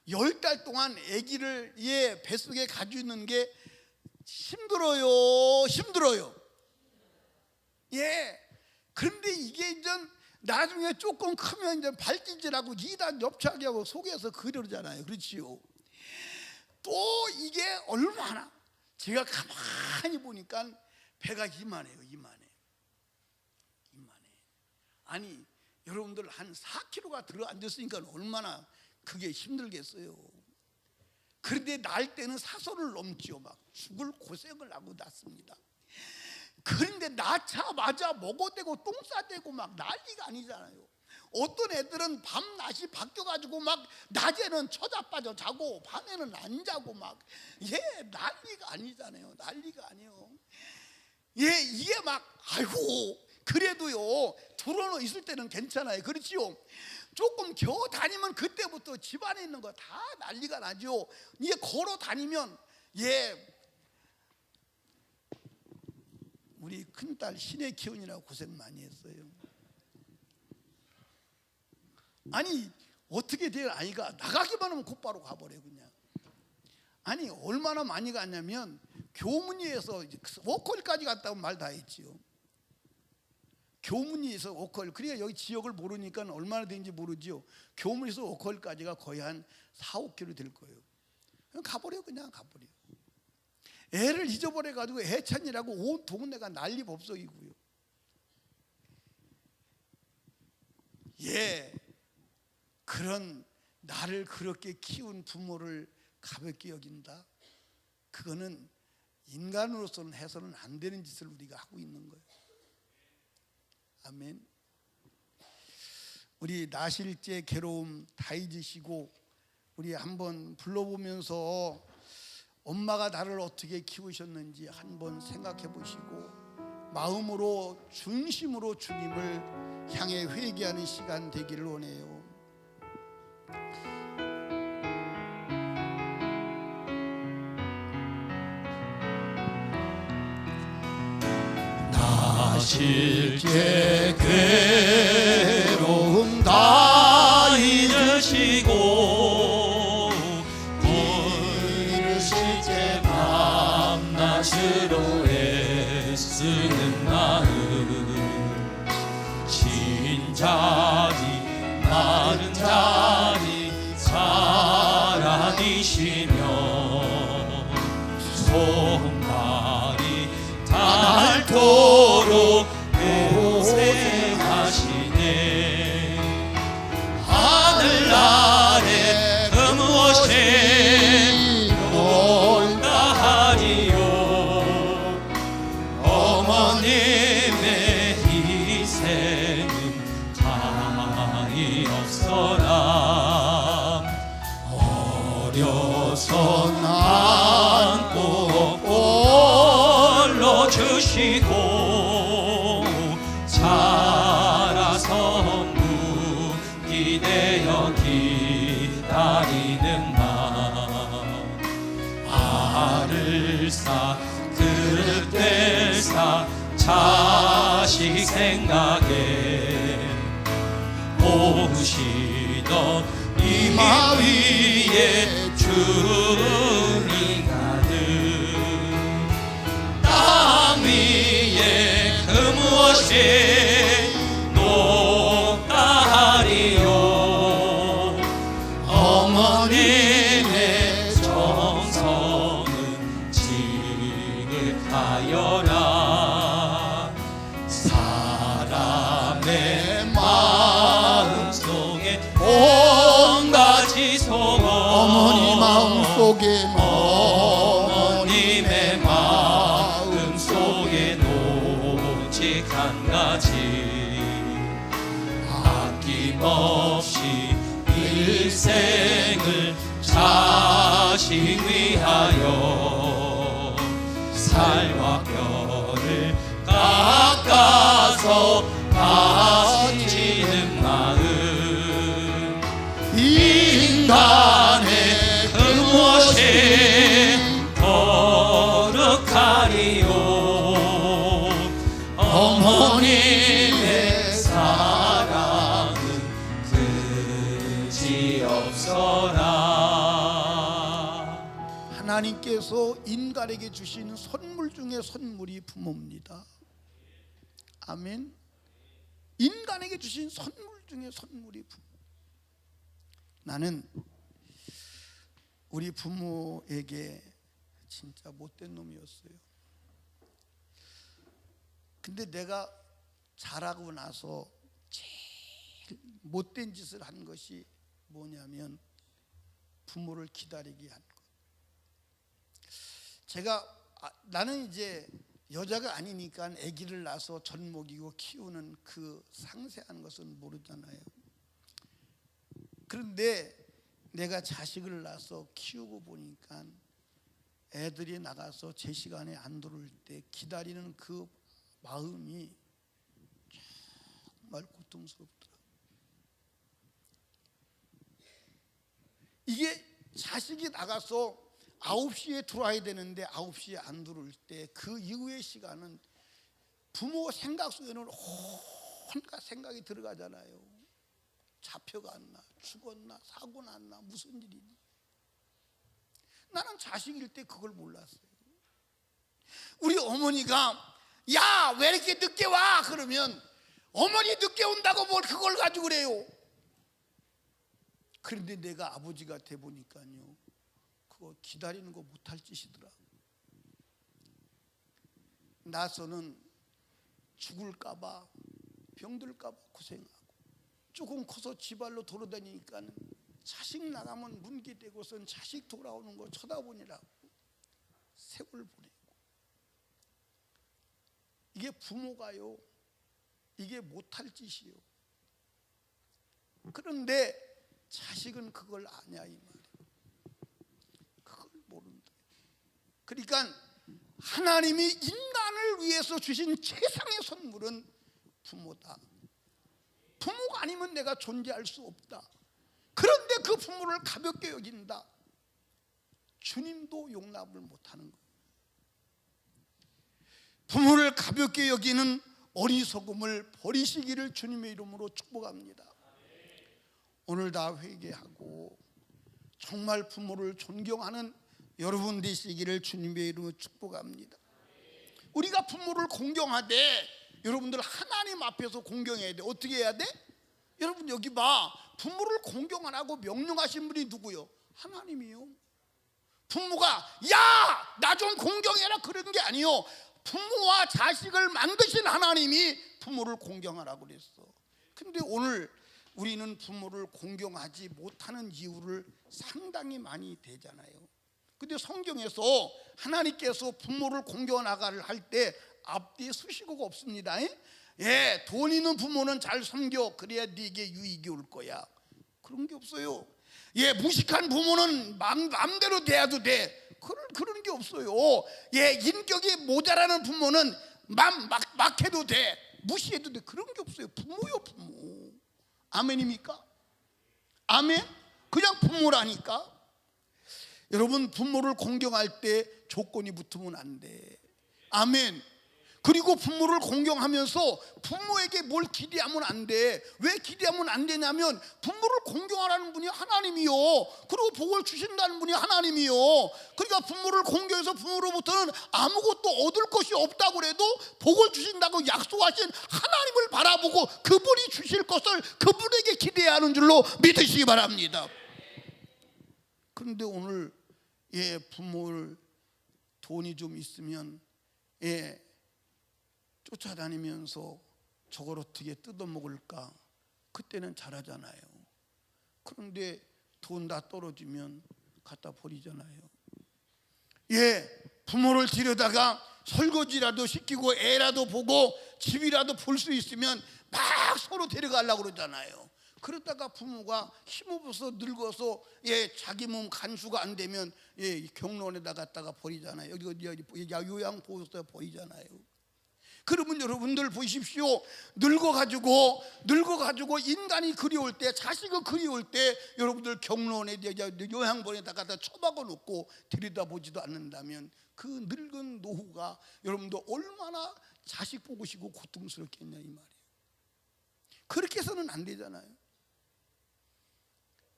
10달 동안 아기를 뱃속에 가지고 있는 게 힘들어요. 그런데 이게 이제 나중에 조금 크면 이제 발진질하고 2단 옆차기 하고 속에서 그러잖아요. 그렇지요. 또 이게 얼마나, 제가 가만히 보니까 배가 이만해요. 아니 여러분들 한 4kg가 들어앉았으니까 얼마나 그게 힘들겠어요. 그런데 날 때는 사선을 넘지요. 막 죽을 고생을 하고 낳습니다. 그런데 낳자마자 먹어대고 똥 싸대고 막 난리가 아니잖아요. 어떤 애들은 밤낮이 바뀌어가지고 막 낮에는 쳐자빠져 자고 밤에는 안 자고 막 난리가 아니잖아요. 난리가 아니에요. 이게 막 아이고 그래도요 들어놓 있을 때는 괜찮아요. 그렇지요. 조금 겨우 다니면 그때부터 집안에 있는 거 다 난리가 나죠. 이게 걸어 다니면 우리 큰딸 신의 기운이라고 고생 많이 했어요. 아니 어떻게 될 아이가 나가기만 하면 곧바로 가버려 그냥. 아니 얼마나 많이 갔냐면 교문위에서 워커힐까지 갔다 오면 말 다 했지요. 교문위에서 워커힐, 그러니까 여기 지역을 모르니까 얼마나 되는지 모르지요. 교문에서 워커힐까지가 거의 한 4-5km 될 거예요. 그냥 그냥 가버려. 애를 잊어버려가지고 애찬이라고 온 동네가 난리 법석이고요. 그런 나를 그렇게 키운 부모를 가볍게 여긴다? 그거는 인간으로서는 해서는 안 되는 짓을 우리가 하고 있는 거예요. 아멘. 우리 나실제 괴로움 다 잊으시고 우리 한번 불러보면서 엄마가 나를 어떻게 키우셨는지 한번 생각해 보시고 마음으로 중심으로 주님을 향해 회개하는 시간 되기를 원해요. 나실제 괴로움 다 잊으시고 이르실제 밤낮으로 애쓰는 마음 쉰 자리 마른 자리 사랑이시며 손발이 닳도록 고생하시네. 하늘 아래 그 무엇에 놀다 하리요. 어머님의 희생은 가히 없어라. 어려서 안고 주시고 자라서 무기되어 기다리는 마음 알을 싸 그릇들 싸 자식 생각에 오시던 이마 위에 주님 가득 위에 그 무엇이 높다 하리요. 어머님의 정성은 지극하여라. 사람의 마음속에 온 가지 소원 어머니 마음속에 어머님의 마음 속에 오직 한 가지 일생을 자식 위하여 살과 뼈를 깎아서 바치는 마음 인간의 그 무엇이 거룩하리요 어머님의 사랑은 그지없어라. 하나님께서 인간에게 주신 선물 중에 선물이 부모입니다. 아멘. 인간에게 주신 선물 중에 선물이 부모. 나는 우리 부모에게 진짜 못된 놈이었어요. 근데 내가 자라고 나서 제일 못된 짓을 한 것이 뭐냐면 부모를 기다리게 한 것. 나는 이제 여자가 아니니까 아기를 낳아서 젖 먹이고 키우는 그 상세한 것은 모르잖아요. 그런데 내가 자식을 낳아서 키우고 보니까 애들이 나가서 제 시간에 안 들어올 때 기다리는 그 마음이 정말 고통스럽더라. 이게 자식이 나가서 9시에 들어와야 되는데 9시에 안 들어올 때 그 이후의 시간은 부모 생각 속에는 온갖 생각이 들어가잖아요. 잡혀갔나, 죽었나, 사고 났나, 무슨 일이니. 나는 자식일 때 그걸 몰랐어요. 우리 어머니가 야, 왜 이렇게 늦게 와? 그러면 어머니 늦게 온다고 뭘 그걸 가지고 그래요. 그런데 내가 아버지가 돼 보니까요, 그거 기다리는 거 못할 짓이더라. 나서는 죽을까봐, 병들까봐 고생하고, 조금 커서 지발로 돌아다니니까 자식 나가면 문기대고선 자식 돌아오는 거 쳐다보느라고 세월 보내고. 이게 부모가요, 이게 못할 짓이요. 그런데 자식은 그걸 아냐 이 말이에요. 그걸 모른다. 그러니까 하나님이 인간을 위해서 주신 최상의 선물은 부모다. 부모가 아니면 내가 존재할 수 없다. 그런데 그 부모를 가볍게 여긴다. 주님도 용납을 못하는 거예요. 부모를 가볍게 여기는 어리석음을 버리시기를 주님의 이름으로 축복합니다. 오늘 다 회개하고 정말 부모를 존경하는 여러분 되시기를 주님의 이름으로 축복합니다. 우리가 부모를 공경하되 여러분들 하나님 앞에서 공경해야 돼. 어떻게 해야 돼? 여러분 여기 봐. 부모를 공경하라고 명령하신 분이 누구요? 하나님이요. 부모가 야, 나 좀 공경해라 그런 게 아니요. 부모와 자식을 만드신 하나님이 부모를 공경하라고 그랬어. 근데 오늘 우리는 부모를 공경하지 못하는 이유를 상당히 많이 되잖아요. 근데 성경에서 하나님께서 부모를 공경하라고 할 때 앞뒤에 수식어가 없습니다. 예, 돈 있는 부모는 잘 섬겨. 그래야 네게 유익이 올 거야. 그런 게 없어요. 예, 무식한 부모는 마음대로 대해도 돼. 그런 게 없어요. 예, 인격이 모자라는 부모는 막 해도 돼. 무시해도 돼. 그런 게 없어요. 부모요, 부모. 아멘입니까? 아멘? 그냥 부모라니까. 여러분, 부모를 공경할 때 조건이 붙으면 안 돼. 아멘. 그리고 부모를 공경하면서 부모에게 뭘 기대하면 안 돼. 왜 기대하면 안 되냐면 부모를 공경하라는 분이 하나님이요. 그리고 복을 주신다는 분이 하나님이요. 그러니까 부모를 공경해서 부모로부터는 아무것도 얻을 것이 없다고 그래도 복을 주신다고 약속하신 하나님을 바라보고 그분이 주실 것을 그분에게 기대해야 하는 줄로 믿으시기 바랍니다. 그런데 오늘 부모를 돈이 좀 있으면 쫓아다니면서 저걸 어떻게 뜯어먹을까 그때는 잘하잖아요. 그런데 돈 다 떨어지면 갖다 버리잖아요. 부모를 데려다가 설거지라도 시키고 애라도 보고 집이라도 볼 수 있으면 막 서로 데려가려고 그러잖아요. 그러다가 부모가 힘없어서 늙어서 자기 몸 간수가 안 되면 경로원에다 갖다가 버리잖아요. 여기 요양보호소에 버리잖아요. 그러면 여러분들 보십시오. 늙어가지고 인간이 그리울 때, 자식이 그리울 때 여러분들 경로원에 요양본에다가 처박아 놓고 들여다보지도 않는다면 그 늙은 노후가 여러분들 얼마나 자식 보고 싶고 고통스럽겠냐 이 말이에요. 그렇게 해서는 안 되잖아요.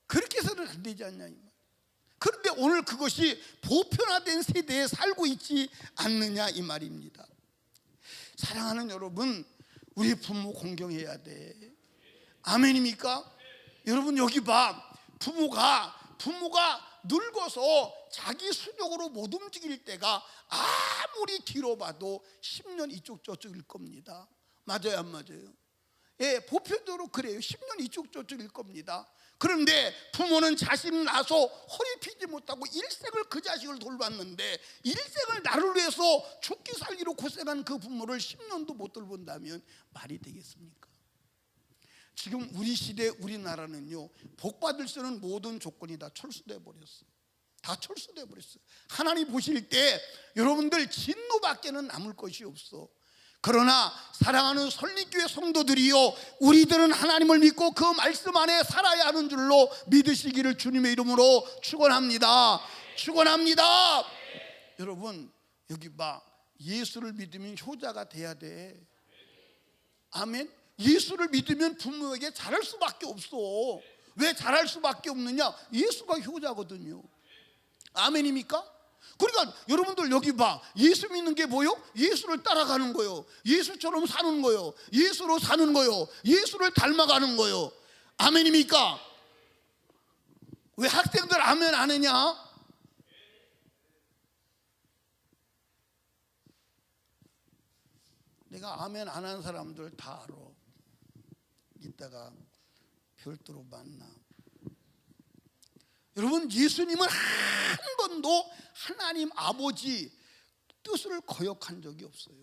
그렇게 해서는 안 되지 않냐 이 말. 그런데 오늘 그것이 보편화된 세대에 살고 있지 않느냐 이 말입니다. 사랑하는 여러분, 우리 부모 공경해야 돼. 아멘입니까? 여러분 여기 봐. 부모가 늙어서 자기 수족으로 못 움직일 때가 아무리 뒤로 봐도 10년 이쪽 저쪽일 겁니다. 맞아요 안 맞아요? 보편적으로 그래요. 10년 이쪽 저쪽일 겁니다. 그런데 부모는 자식 낳아서 허리 펴지 못하고 일생을 그 자식을 돌봤는데, 일생을 나를 위해서 죽기 살기로 고생한 그 부모를 10년도 못 돌본다면 말이 되겠습니까? 지금 우리 시대 우리나라는요, 복받을 수 있는 모든 조건이 다 철수돼 버렸어요. 다 철수돼 버렸어요. 하나님 보실 때 여러분들 진노밖에는 남을 것이 없어. 그러나 사랑하는 설립교회 성도들이요, 우리들은 하나님을 믿고 그 말씀 안에 살아야 하는 줄로 믿으시기를 주님의 이름으로 축원합니다. 축원합니다. 여러분 여기 봐. 예수를 믿으면 효자가 돼야 돼. 아멘. 예수를 믿으면 부모에게 잘할 수밖에 없어. 왜 잘할 수밖에 없느냐? 예수가 효자거든요. 아멘입니까? 그러니까 여러분들 여기 봐. 예수 믿는 게 뭐요? 예수를 따라가는 거요. 예수처럼 사는 거요. 예수로 사는 거요. 예수를 닮아가는 거요. 아멘입니까? 왜 학생들 아멘 안 하냐? 내가 아멘 안 하는 사람들 다 알아. 이따가 별도로 만나. 여러분 예수님은 한 번도 하나님 아버지 뜻을 거역한 적이 없어요.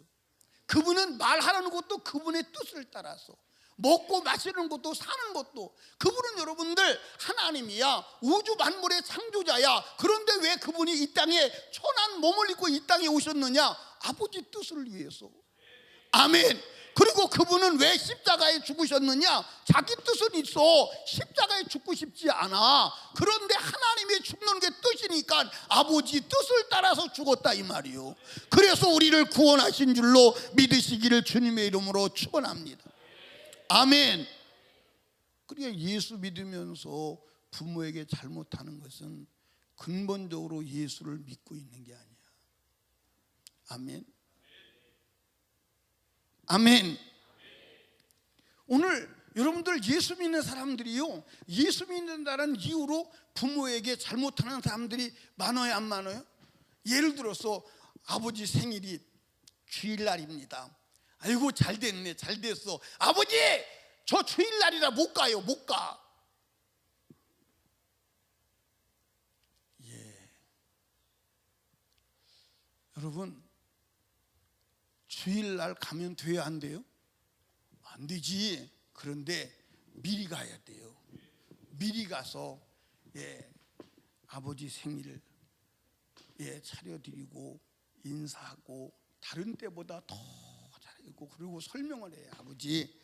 그분은 말하는 것도 그분의 뜻을 따라서, 먹고 마시는 것도 사는 것도 그분은 여러분들 하나님이야. 우주 만물의 창조자야. 그런데 왜 그분이 이 땅에 천한 몸을 입고 이 땅에 오셨느냐? 아버지 뜻을 위해서. 아멘. 그리고 그분은 왜 십자가에 죽으셨느냐? 자기 뜻은 있어. 십자가에 죽고 싶지 않아. 그런데 하나님이 죽는 게 뜻이니까 아버지 뜻을 따라서 죽었다 이 말이요. 그래서 우리를 구원하신 줄로 믿으시기를 주님의 이름으로 축원합니다. 아멘. 그러니까 예수 믿으면서 부모에게 잘못하는 것은 근본적으로 예수를 믿고 있는 게 아니야. 아멘. 아멘. 오늘 여러분들 예수 믿는 사람들이요, 예수 믿는다는 이유로 부모에게 잘못하는 사람들이 많아요 안 많아요? 예를 들어서 아버지 생일이 주일날입니다. 아이고 잘 됐네, 잘 됐어. 아버지 저 주일날이라 못 가요, 못 가. 여러분 주일날 가면 돼요 안 돼요? 안 되지. 그런데 미리 가야 돼요. 미리 가서 아버지 생일을 차려드리고 인사하고 다른 때보다 더 잘하고, 그리고 설명을 해요. 아버지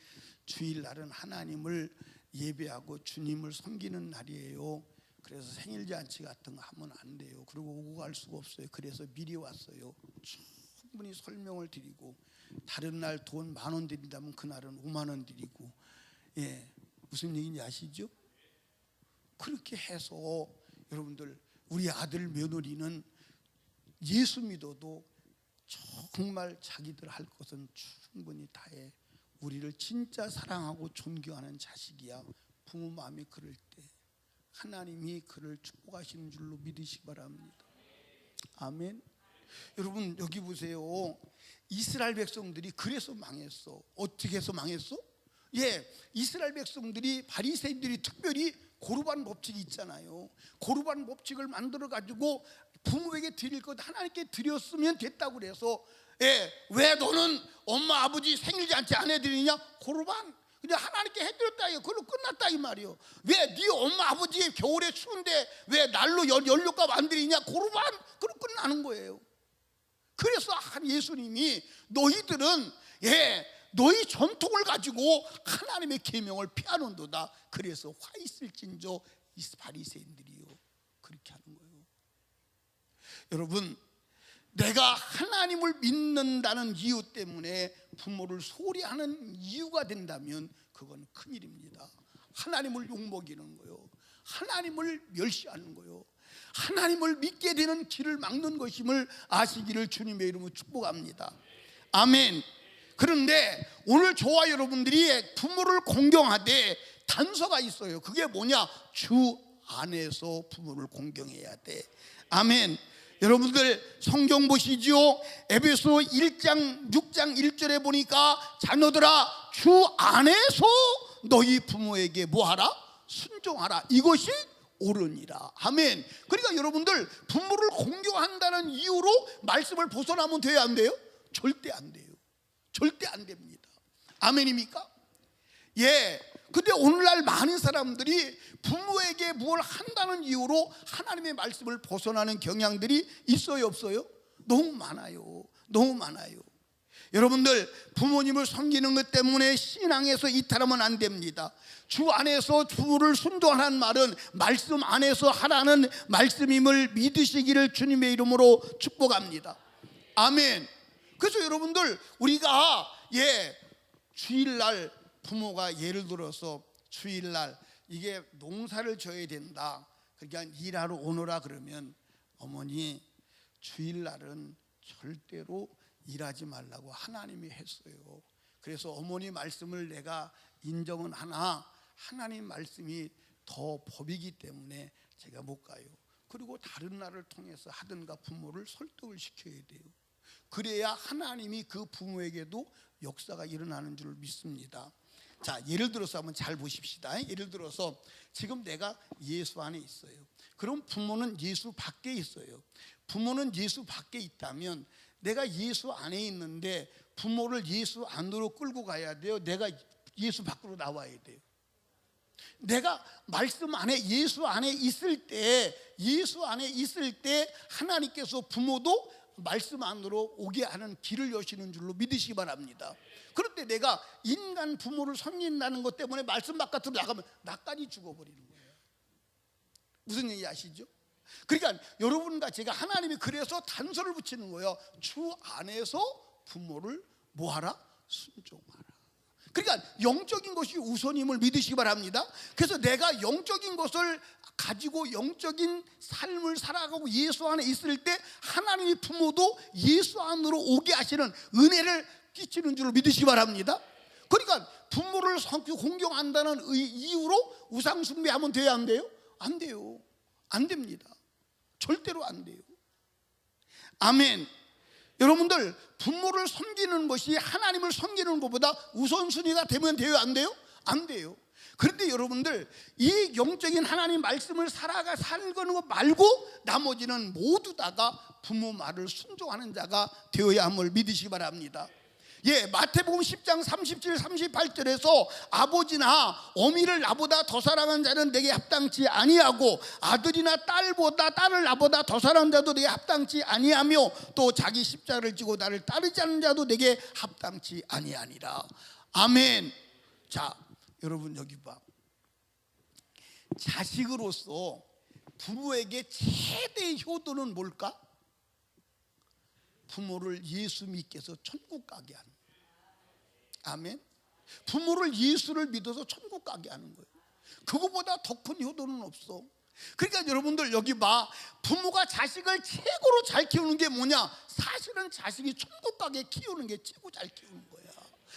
주일날은 하나님을 예배하고 주님을 섬기는 날이에요. 그래서 생일잔치 같은 거 하면 안 돼요. 그리고 오고 갈 수가 없어요. 그래서 미리 왔어요. 충분히 설명을 드리고, 다른 날 돈 10,000원 드린다면 그날은 50,000원 드리고. 무슨 얘기인지 아시죠? 그렇게 해서 여러분들 우리 아들 며느리는 예수 믿어도 정말 자기들 할 것은 충분히 다해. 우리를 진짜 사랑하고 존경하는 자식이야. 부모 마음이 그럴 때 하나님이 그를 축복하시는 줄로 믿으시기 바랍니다. 아멘. 여러분 여기 보세요. 이스라엘 백성들이 그래서 망했어. 어떻게 해서 망했어? 이스라엘 백성들이, 바리새인들이 특별히 고르반 법칙이 있잖아요. 고르반 법칙을 만들어 가지고 부모에게 드릴 것 하나님께 드렸으면 됐다고 그래서 왜 너는 엄마 아버지 생일잔치 안 해드리냐? 고르반. 그냥 하나님께 해드렸다 이거 그걸로 끝났다 이 말이요. 왜 네 엄마 아버지 겨울에 추운데 왜 날로 연료값 안 들이냐? 그러면 그럼 끝나는 거예요. 그래서 예수님이 너희들은 너희 전통을 가지고 하나님의 계명을 피하는도다. 그래서 화 있을진저 이 바리새인들이요 그렇게 하는 거예요. 여러분, 내가 하나님을 믿는다는 이유 때문에 부모를 소홀히 하는 이유가 된다면 그건 큰일입니다. 하나님을 욕먹이는 거요, 하나님을 멸시하는 거요, 하나님을 믿게 되는 길을 막는 것임을 아시기를 주님의 이름으로 축복합니다. 아멘. 그런데 오늘 저와 여러분들이 부모를 공경하되 단서가 있어요. 그게 뭐냐? 주 안에서 부모를 공경해야 돼. 아멘. 여러분들 성경 보시지요. 에베소 1장 6장 1절에 보니까 자녀들아 주 안에서 너희 부모에게 뭐하라? 순종하라. 이것이 옳으니라. 아멘. 그러니까 여러분들 부모를 공경한다는 이유로 말씀을 벗어나면 돼요, 안 돼요? 절대 안 돼요. 절대 안 됩니다. 아멘입니까? 근데 오늘날 많은 사람들이 부모에게 뭘 한다는 이유로 하나님의 말씀을 벗어나는 경향들이 있어요, 없어요? 너무 많아요. 너무 많아요. 여러분들 부모님을 섬기는 것 때문에 신앙에서 이탈하면 안 됩니다. 주 안에서 부모를 순종하라는 말은 말씀 안에서 하라는 말씀임을 믿으시기를 주님의 이름으로 축복합니다. 아멘. 그래서 여러분들 우리가 주일날 부모가 예를 들어서 주일날 이게 농사를 져야 된다, 그러니까 일하러 오너라 그러면 어머니 주일날은 절대로 일하지 말라고 하나님이 했어요. 그래서 어머니 말씀을 내가 인정은 하나 하나님 말씀이 더 법이기 때문에 제가 못 가요. 그리고 다른 날을 통해서 하든가 부모를 설득을 시켜야 돼요. 그래야 하나님이 그 부모에게도 역사가 일어나는 줄 믿습니다. 자, 예를 들어서 한번 잘 보십시다. 예를 들어서 지금 내가 예수 안에 있어요. 그럼 부모는 예수 밖에 있어요. 부모는 예수 밖에 있다면 내가 예수 안에 있는데 부모를 예수 안으로 끌고 가야 돼요? 내가 예수 밖으로 나와야 돼요? 내가 말씀 안에 예수 안에 있을 때 하나님께서 부모도 말씀 안으로 오게 하는 길을 여시는 줄로 믿으시기 바랍니다. 그런데 내가 인간 부모를 섬긴다는 것 때문에 말씀 바깥으로 나가면 나까지 죽어버리는 거예요. 무슨 얘기 아시죠? 그러니까 여러분과 제가 하나님이 그래서 단서를 붙이는 거예요. 주 안에서 부모를 뭐하라? 순종하라. 그러니까 영적인 것이 우선임을 믿으시기 바랍니다. 그래서 내가 영적인 것을 가지고 영적인 삶을 살아가고 예수 안에 있을 때 하나님의 부모도 예수 안으로 오게 하시는 은혜를 끼치는 줄 믿으시기 바랍니다. 그러니까 부모를 공경한다는 이유로 우상 숭배하면 돼야 안 돼요? 안 돼요. 안 됩니다. 절대로 안 돼요. 아멘. 여러분들 부모를 섬기는 것이 하나님을 섬기는 것보다 우선순위가 되면 돼요, 안 돼요? 안 돼요. 그런데 여러분들 이 영적인 하나님 말씀을 살아가는 것 말고 나머지는 모두 다가 부모 말을 순종하는 자가 되어야 함을 믿으시기 바랍니다. 마태복음 10장 37, 38절에서 아버지나 어미를 나보다 더 사랑하는 자는 내게 합당치 아니하고 아들이나 딸을 나보다 더 사랑하는 자도 내게 합당치 아니하며 또 자기 십자가를 지고 나를 따르지 않는 자도 내게 합당치 아니하니라. 아멘. 자, 여러분 여기 봐. 자식으로서 부모에게 최대의 효도는 뭘까? 부모를 예수 믿게 해서 천국 가게 하는 거예요. 아멘. 부모를 예수를 믿어서 천국 가게 하는 거예요. 그거보다 더 큰 효도는 없어. 그러니까 여러분들 여기 봐. 부모가 자식을 최고로 잘 키우는 게 뭐냐? 사실은 자식이 천국 가게 키우는 게 최고 잘 키우는 거야.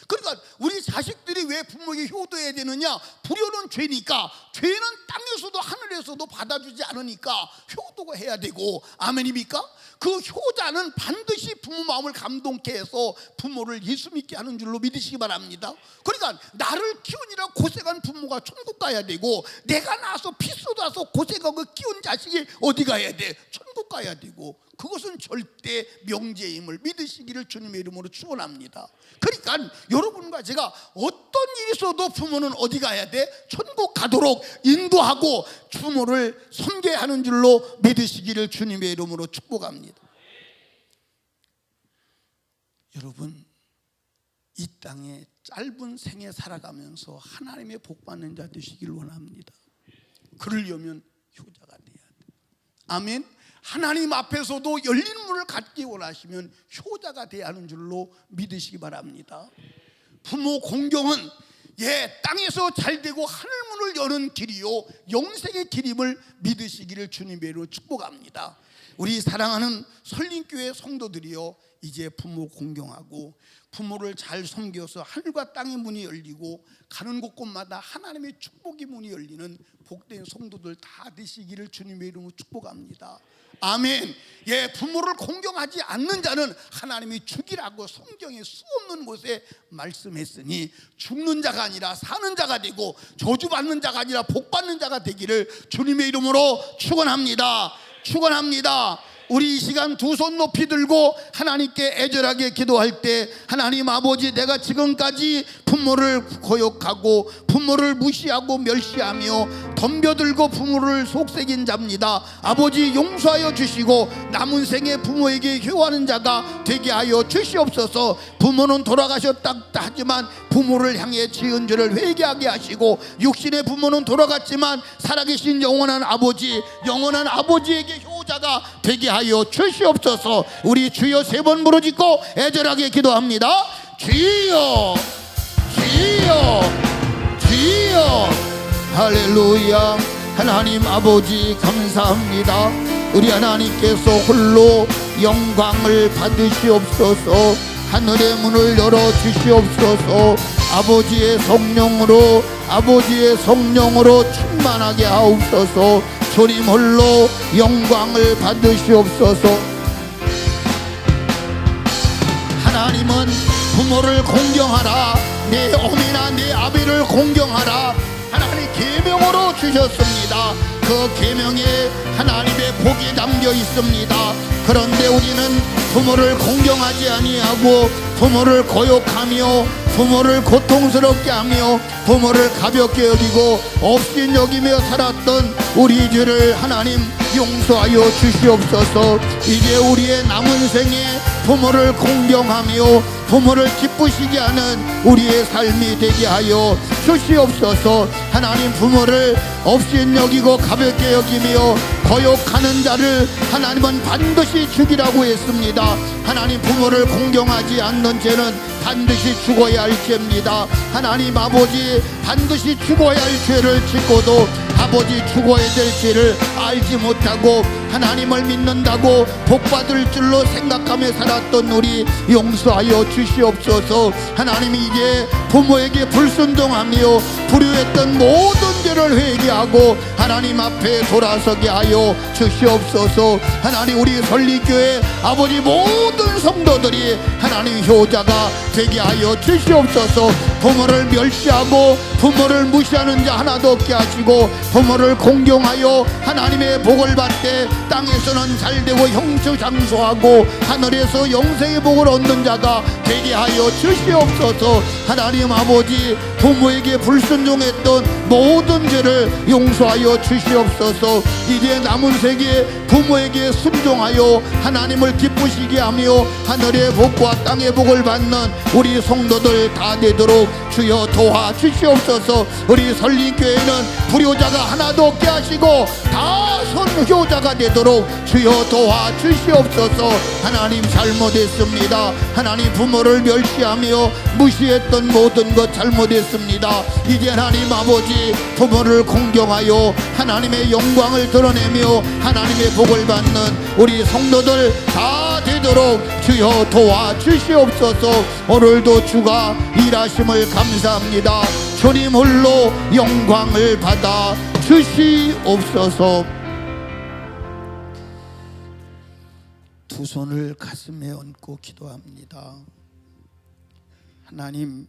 그러니까 우리 자식들이 왜 부모에게 효도해야 되느냐? 불효는 죄니까. 죄는 땅에서도 하늘에서도 받아주지 않으니까 효도가 해야 되고. 아멘입니까? 그 효자는 반드시 부모 마음을 감동케 해서 부모를 예수 믿게 하는 줄로 믿으시기 바랍니다. 그러니까 나를 키우느라 고생한 부모가 천국 가야 되고, 내가 낳아서 피 쏟아서 고생하고 키운 자식이 어디 가야 돼? 천국 천국 가야 되고 그것은 절대 명제임을 믿으시기를 주님의 이름으로 축원합니다. 그러니까 여러분과 제가 어떤 일이 있어도 부모는 어디 가야 돼? 천국 가도록 인도하고 부모를 섬겨야 하는 줄로 믿으시기를 주님의 이름으로 축복합니다. 여러분, 이 땅에 짧은 생에 살아가면서 하나님의 복 받는 자 되시길 원합니다. 그러려면 효자가 돼야 돼. 아멘. 하나님 앞에서도 열린 문을 갖기 원하시면 효자가 돼야 하는 줄로 믿으시기 바랍니다. 부모 공경은 땅에서 잘되고 하늘문을 여는 길이요 영생의 길임을 믿으시기를 주님의 이름으로 축복합니다. 우리 사랑하는 설림교회 성도들이요, 이제 부모 공경하고 부모를 잘 섬겨서 하늘과 땅의 문이 열리고 가는 곳곳마다 하나님의 축복의 문이 열리는 복된 성도들 다 되시기를 주님의 이름으로 축복합니다. 아멘. 부모를 공경하지 않는 자는 하나님이 죽이라고 성경에 수없는 곳에 말씀했으니 죽는 자가 아니라 사는 자가 되고 저주받는 자가 아니라 복받는 자가 되기를 주님의 이름으로 축원합니다. 축원합니다. 우리 이 시간 두 손 높이 들고 하나님께 애절하게 기도할 때, 하나님 아버지, 내가 지금까지 부모를 거역하고 부모를 무시하고 멸시하며 덤벼들고 부모를 속삭인 자입니다. 아버지, 용서하여 주시고 남은 생에 부모에게 효하는 자가 되게 하여 주시옵소서. 부모는 돌아가셨다 하지만 부모를 향해 지은 죄를 회개하게 하시고, 육신의 부모는 돌아갔지만 살아계신 영원한 아버지에게 효자가 되게 하여 주시옵소서. 우리 주여 세 번 부르짖고 애절하게 기도합니다. 주여, 주여, 주여. 할렐루야. 하나님 아버지 감사합니다. 우리 하나님께서 홀로 영광을 받으시옵소서. 하늘의 문을 열어 주시옵소서. 아버지의 성령으로 충만하게 하옵소서. 주님 홀로 영광을 받으시옵소서. 하나님은 부모를 공경하라, 내 어미나 내 아비를 공경하라, 하나님 계명으로 주셨습니다. 그 계명에 하나님의 복이 담겨 있습니다. 그런데 우리는 부모를 공경하지 아니하고 부모를 거역하며 부모를 고통스럽게 하며 부모를 가볍게 여기고 없인 여기며 살았던 우리 죄를 하나님 용서하여 주시옵소서. 이제 우리의 남은 생에 부모를 공경하며 부모를 기쁘시게 하는 우리의 삶이 되게 하여 주시옵소서. 하나님, 부모를 없인 여기고 가볍게 여기며 거역하는 자를 하나님은 반드시 죽이라고 했습니다. 하나님, 부모를 공경하지 않는 죄는 반드시 죽어야 할 죄입니다. 하나님 아버지, 반드시 죽어야 할 죄를 짓고도 아버지 죽어야 될 죄를 알지 못하고 하나님을 믿는다고 복받을 줄로 생각하며 살았던 우리 용서하여 주시옵소서. 하나님이 이제 부모에게 불순종하며 불효했던 모든 죄를 회개하고 하나님 앞에 돌아서게 하여 주시옵소서. 하나님, 우리 설리교회 아버지 모든 성도들이 하나님 효자가 되게 하여 주시옵소서. 부모를 멸시하고 부모를 무시하는 자 하나도 없게 하시고 부모를 공경하여 하나님의 복을 받되 땅에서는 잘되고 형수장수하고 하늘에서 영생의 복을 얻는 자가 되게 하여 주시옵소서. 하나님 아버지, 부모에게 불순종했던 모든 죄를 용서하여 주시옵소서. 이제 남은 세계 부모에게 순종하여 하나님을 기쁘시게 하며 하늘의 복과 땅의 복을 받는 우리 성도들 다 되도록 주여 도와주시옵소서. 우리 설림교회는 불효자가 하나도 없게 하시고 다 선효자가 되도록 주여 도와주시옵소서. 하나님, 잘못했습니다. 하나님, 부모를 멸시하며 무시했던 모든 것 잘못했습니다. 이제 하나님 아버지, 부모를 공경하여 하나님의 영광을 드러내며 하나님의 복을 받는 우리 성도들 다 되도록 주여 도와주시옵소서. 오늘도 주가 일하심을 감사합니다. 주님 홀로 영광을 받아 주시옵소서. 두 손을 가슴에 얹고 기도합니다. 하나님,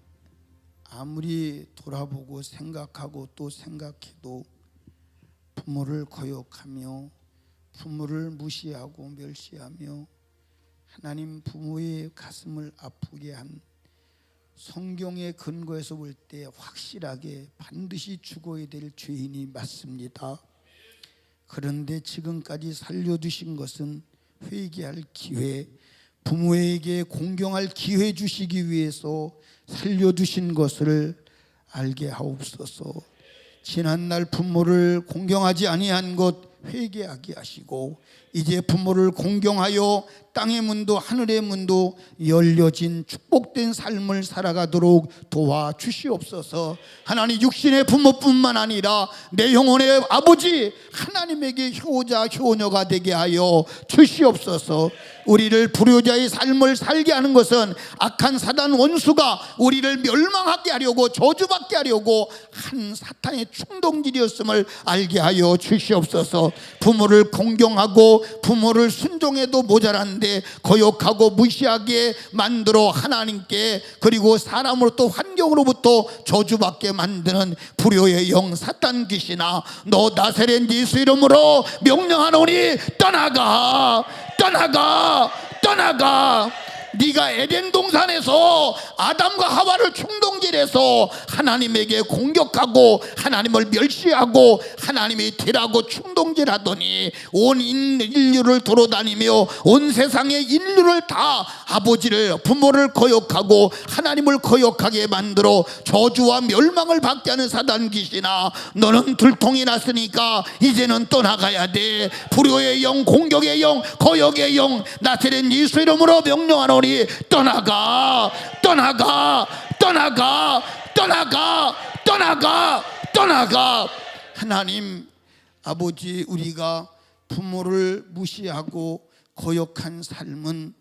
아무리 돌아보고 생각하고 또 생각해도 부모를 거역하며 부모를 무시하고 멸시하며 하나님 부모의 가슴을 아프게 한 성경의 근거에서 볼 때 확실하게 반드시 죽어야 될 죄인이 맞습니다. 그런데 지금까지 살려주신 것은 회개할 기회, 부모에게 공경할 기회 주시기 위해서 살려주신 것을 알게 하옵소서. 지난날 부모를 공경하지 아니한 것 회개하게 하시고 이제 부모를 공경하여 땅의 문도 하늘의 문도 열려진 축복된 삶을 살아가도록 도와주시옵소서. 하나님 육신의 부모뿐만 아니라 내 영혼의 아버지 하나님에게 효자 효녀가 되게 하여 주시옵소서. 우리를 불효자의 삶을 살게 하는 것은 악한 사단 원수가 우리를 멸망하게 하려고 저주받게 하려고 한 사탄의 충동질이었음을 알게 하여 주시옵소서. 부모를 공경하고 부모를 순종해도 모자란데 거역하고 무시하게 만들어 하나님께 그리고 사람으로부터 환경으로부터 저주받게 만드는 불효의 영 사탄 귀신아, 너 나사렛 예수 이름으로 명령하노니 떠나가, 떠나가, 떠나가. 네가 에덴 동산에서 아담과 하와를 충동질해서 하나님에게 공격하고 하나님을 멸시하고 하나님이 되라고 충동질하더니 온 인류를 돌아다니며 온 세상의 인류를 다 아버지를 부모를 거역하고 하나님을 거역하게 만들어 저주와 멸망을 받게 하는 사단 귀신아, 너는 들통이 났으니까 이제는 떠나가야 돼. 불효의 영, 공격의 영, 거역의 영 나사렛 예수 이름으로 명령하노니 떠나가, 떠나가, 떠나가, 떠나가, 떠나가, 떠나가. 하나님 아버지, 우리가 부모를 무시하고 거역한 삶은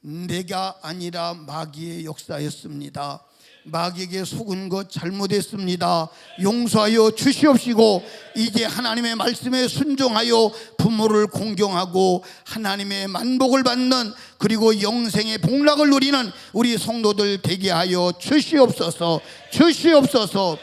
내가 아니라 마귀의 역사였습니다. 마귀에게 속은 것 잘못했습니다. 용서하여 주시옵시고 이제 하나님의 말씀에 순종하여 부모를 공경하고 하나님의 만복을 받는 그리고 영생의 복락을 누리는 우리 성도들 되게 하여 주시옵소서. 주시옵소서.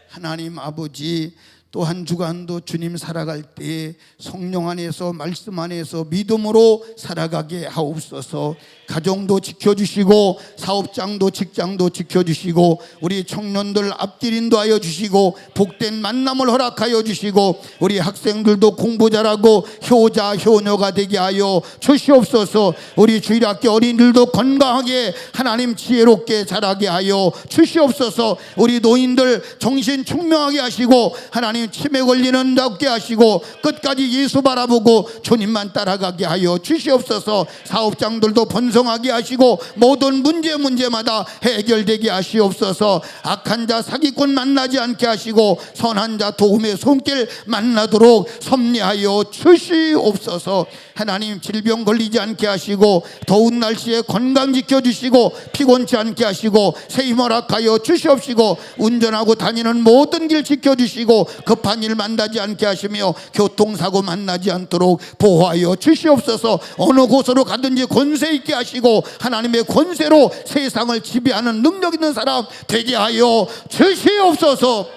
하나님 아버지, 또 한 주간도 주님 살아갈 때 성령 안에서 말씀 안에서 믿음으로 살아가게 하옵소서. 가정도 지켜주시고 사업장도 직장도 지켜주시고 우리 청년들 앞길 인도하여 주시고 복된 만남을 허락하여 주시고 우리 학생들도 공부 잘하고 효자 효녀가 되게 하여 주시옵소서. 우리 주일학교 어린이들도 건강하게 하나님 지혜롭게 자라게 하여 주시옵소서. 우리 노인들 정신 총명하게 하시고 하나님 치매 걸리는 낫게 하시고 끝까지 예수 바라보고 주님만 따라가게 하여 주시옵소서. 사업장들도 번성하게 하시고 모든 문제마다 해결되게 하시옵소서. 악한 자 사기꾼 만나지 않게 하시고 선한 자 도움의 손길 만나도록 섭리하여 주시옵소서. 하나님 질병 걸리지 않게 하시고 더운 날씨에 건강 지켜주시고 피곤치 않게 하시고 새 힘 허락하여 주시옵시고 운전하고 다니는 모든 길 지켜주시고 급한 일 만나지 않게 하시며 교통사고 만나지 않도록 보호하여 주시옵소서. 어느 곳으로 가든지 권세 있게 하시고 하나님의 권세로 세상을 지배하는 능력 있는 사람 되게 하여 주시옵소서.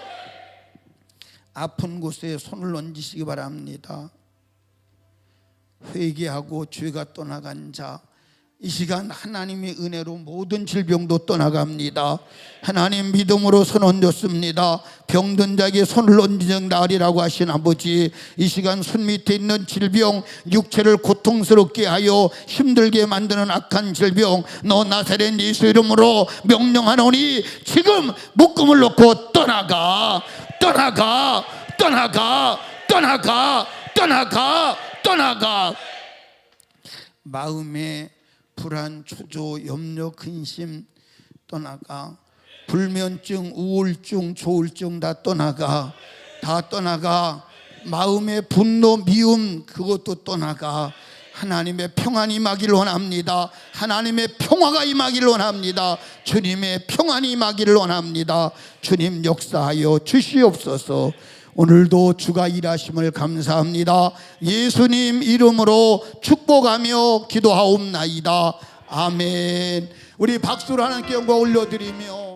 아픈 곳에 손을 얹으시기 바랍니다. 회개하고 죄가 떠나간 자, 이 시간 하나님의 은혜로 모든 질병도 떠나갑니다. 하나님 믿음으로 손 얹었습니다. 병든 자에게 손을 얹는 날이라고 하신 아버지, 이 시간 손 밑에 있는 질병, 육체를 고통스럽게 하여 힘들게 만드는 악한 질병, 너 나사렛 예수 이름으로 명령하노니 지금 묶음을 놓고 떠나가, 떠나가, 떠나가, 떠나가, 떠나가, 떠나가. 마음에 불안, 초조, 염려, 근심 떠나가. 불면증, 우울증, 조울증 다 떠나가. 다 떠나가. 마음의 분노, 미움 그것도 떠나가. 하나님의 평안이 임하기를 원합니다. 하나님의 평화가 임하기를 원합니다. 주님의 평안이 임하기를 원합니다. 주님 역사하여 주시옵소서. 오늘도 주가 일하심을 감사합니다. 예수님 이름으로 축복하며 기도하옵나이다. 아멘. 우리 박수로 하나님께 영광 올려드리며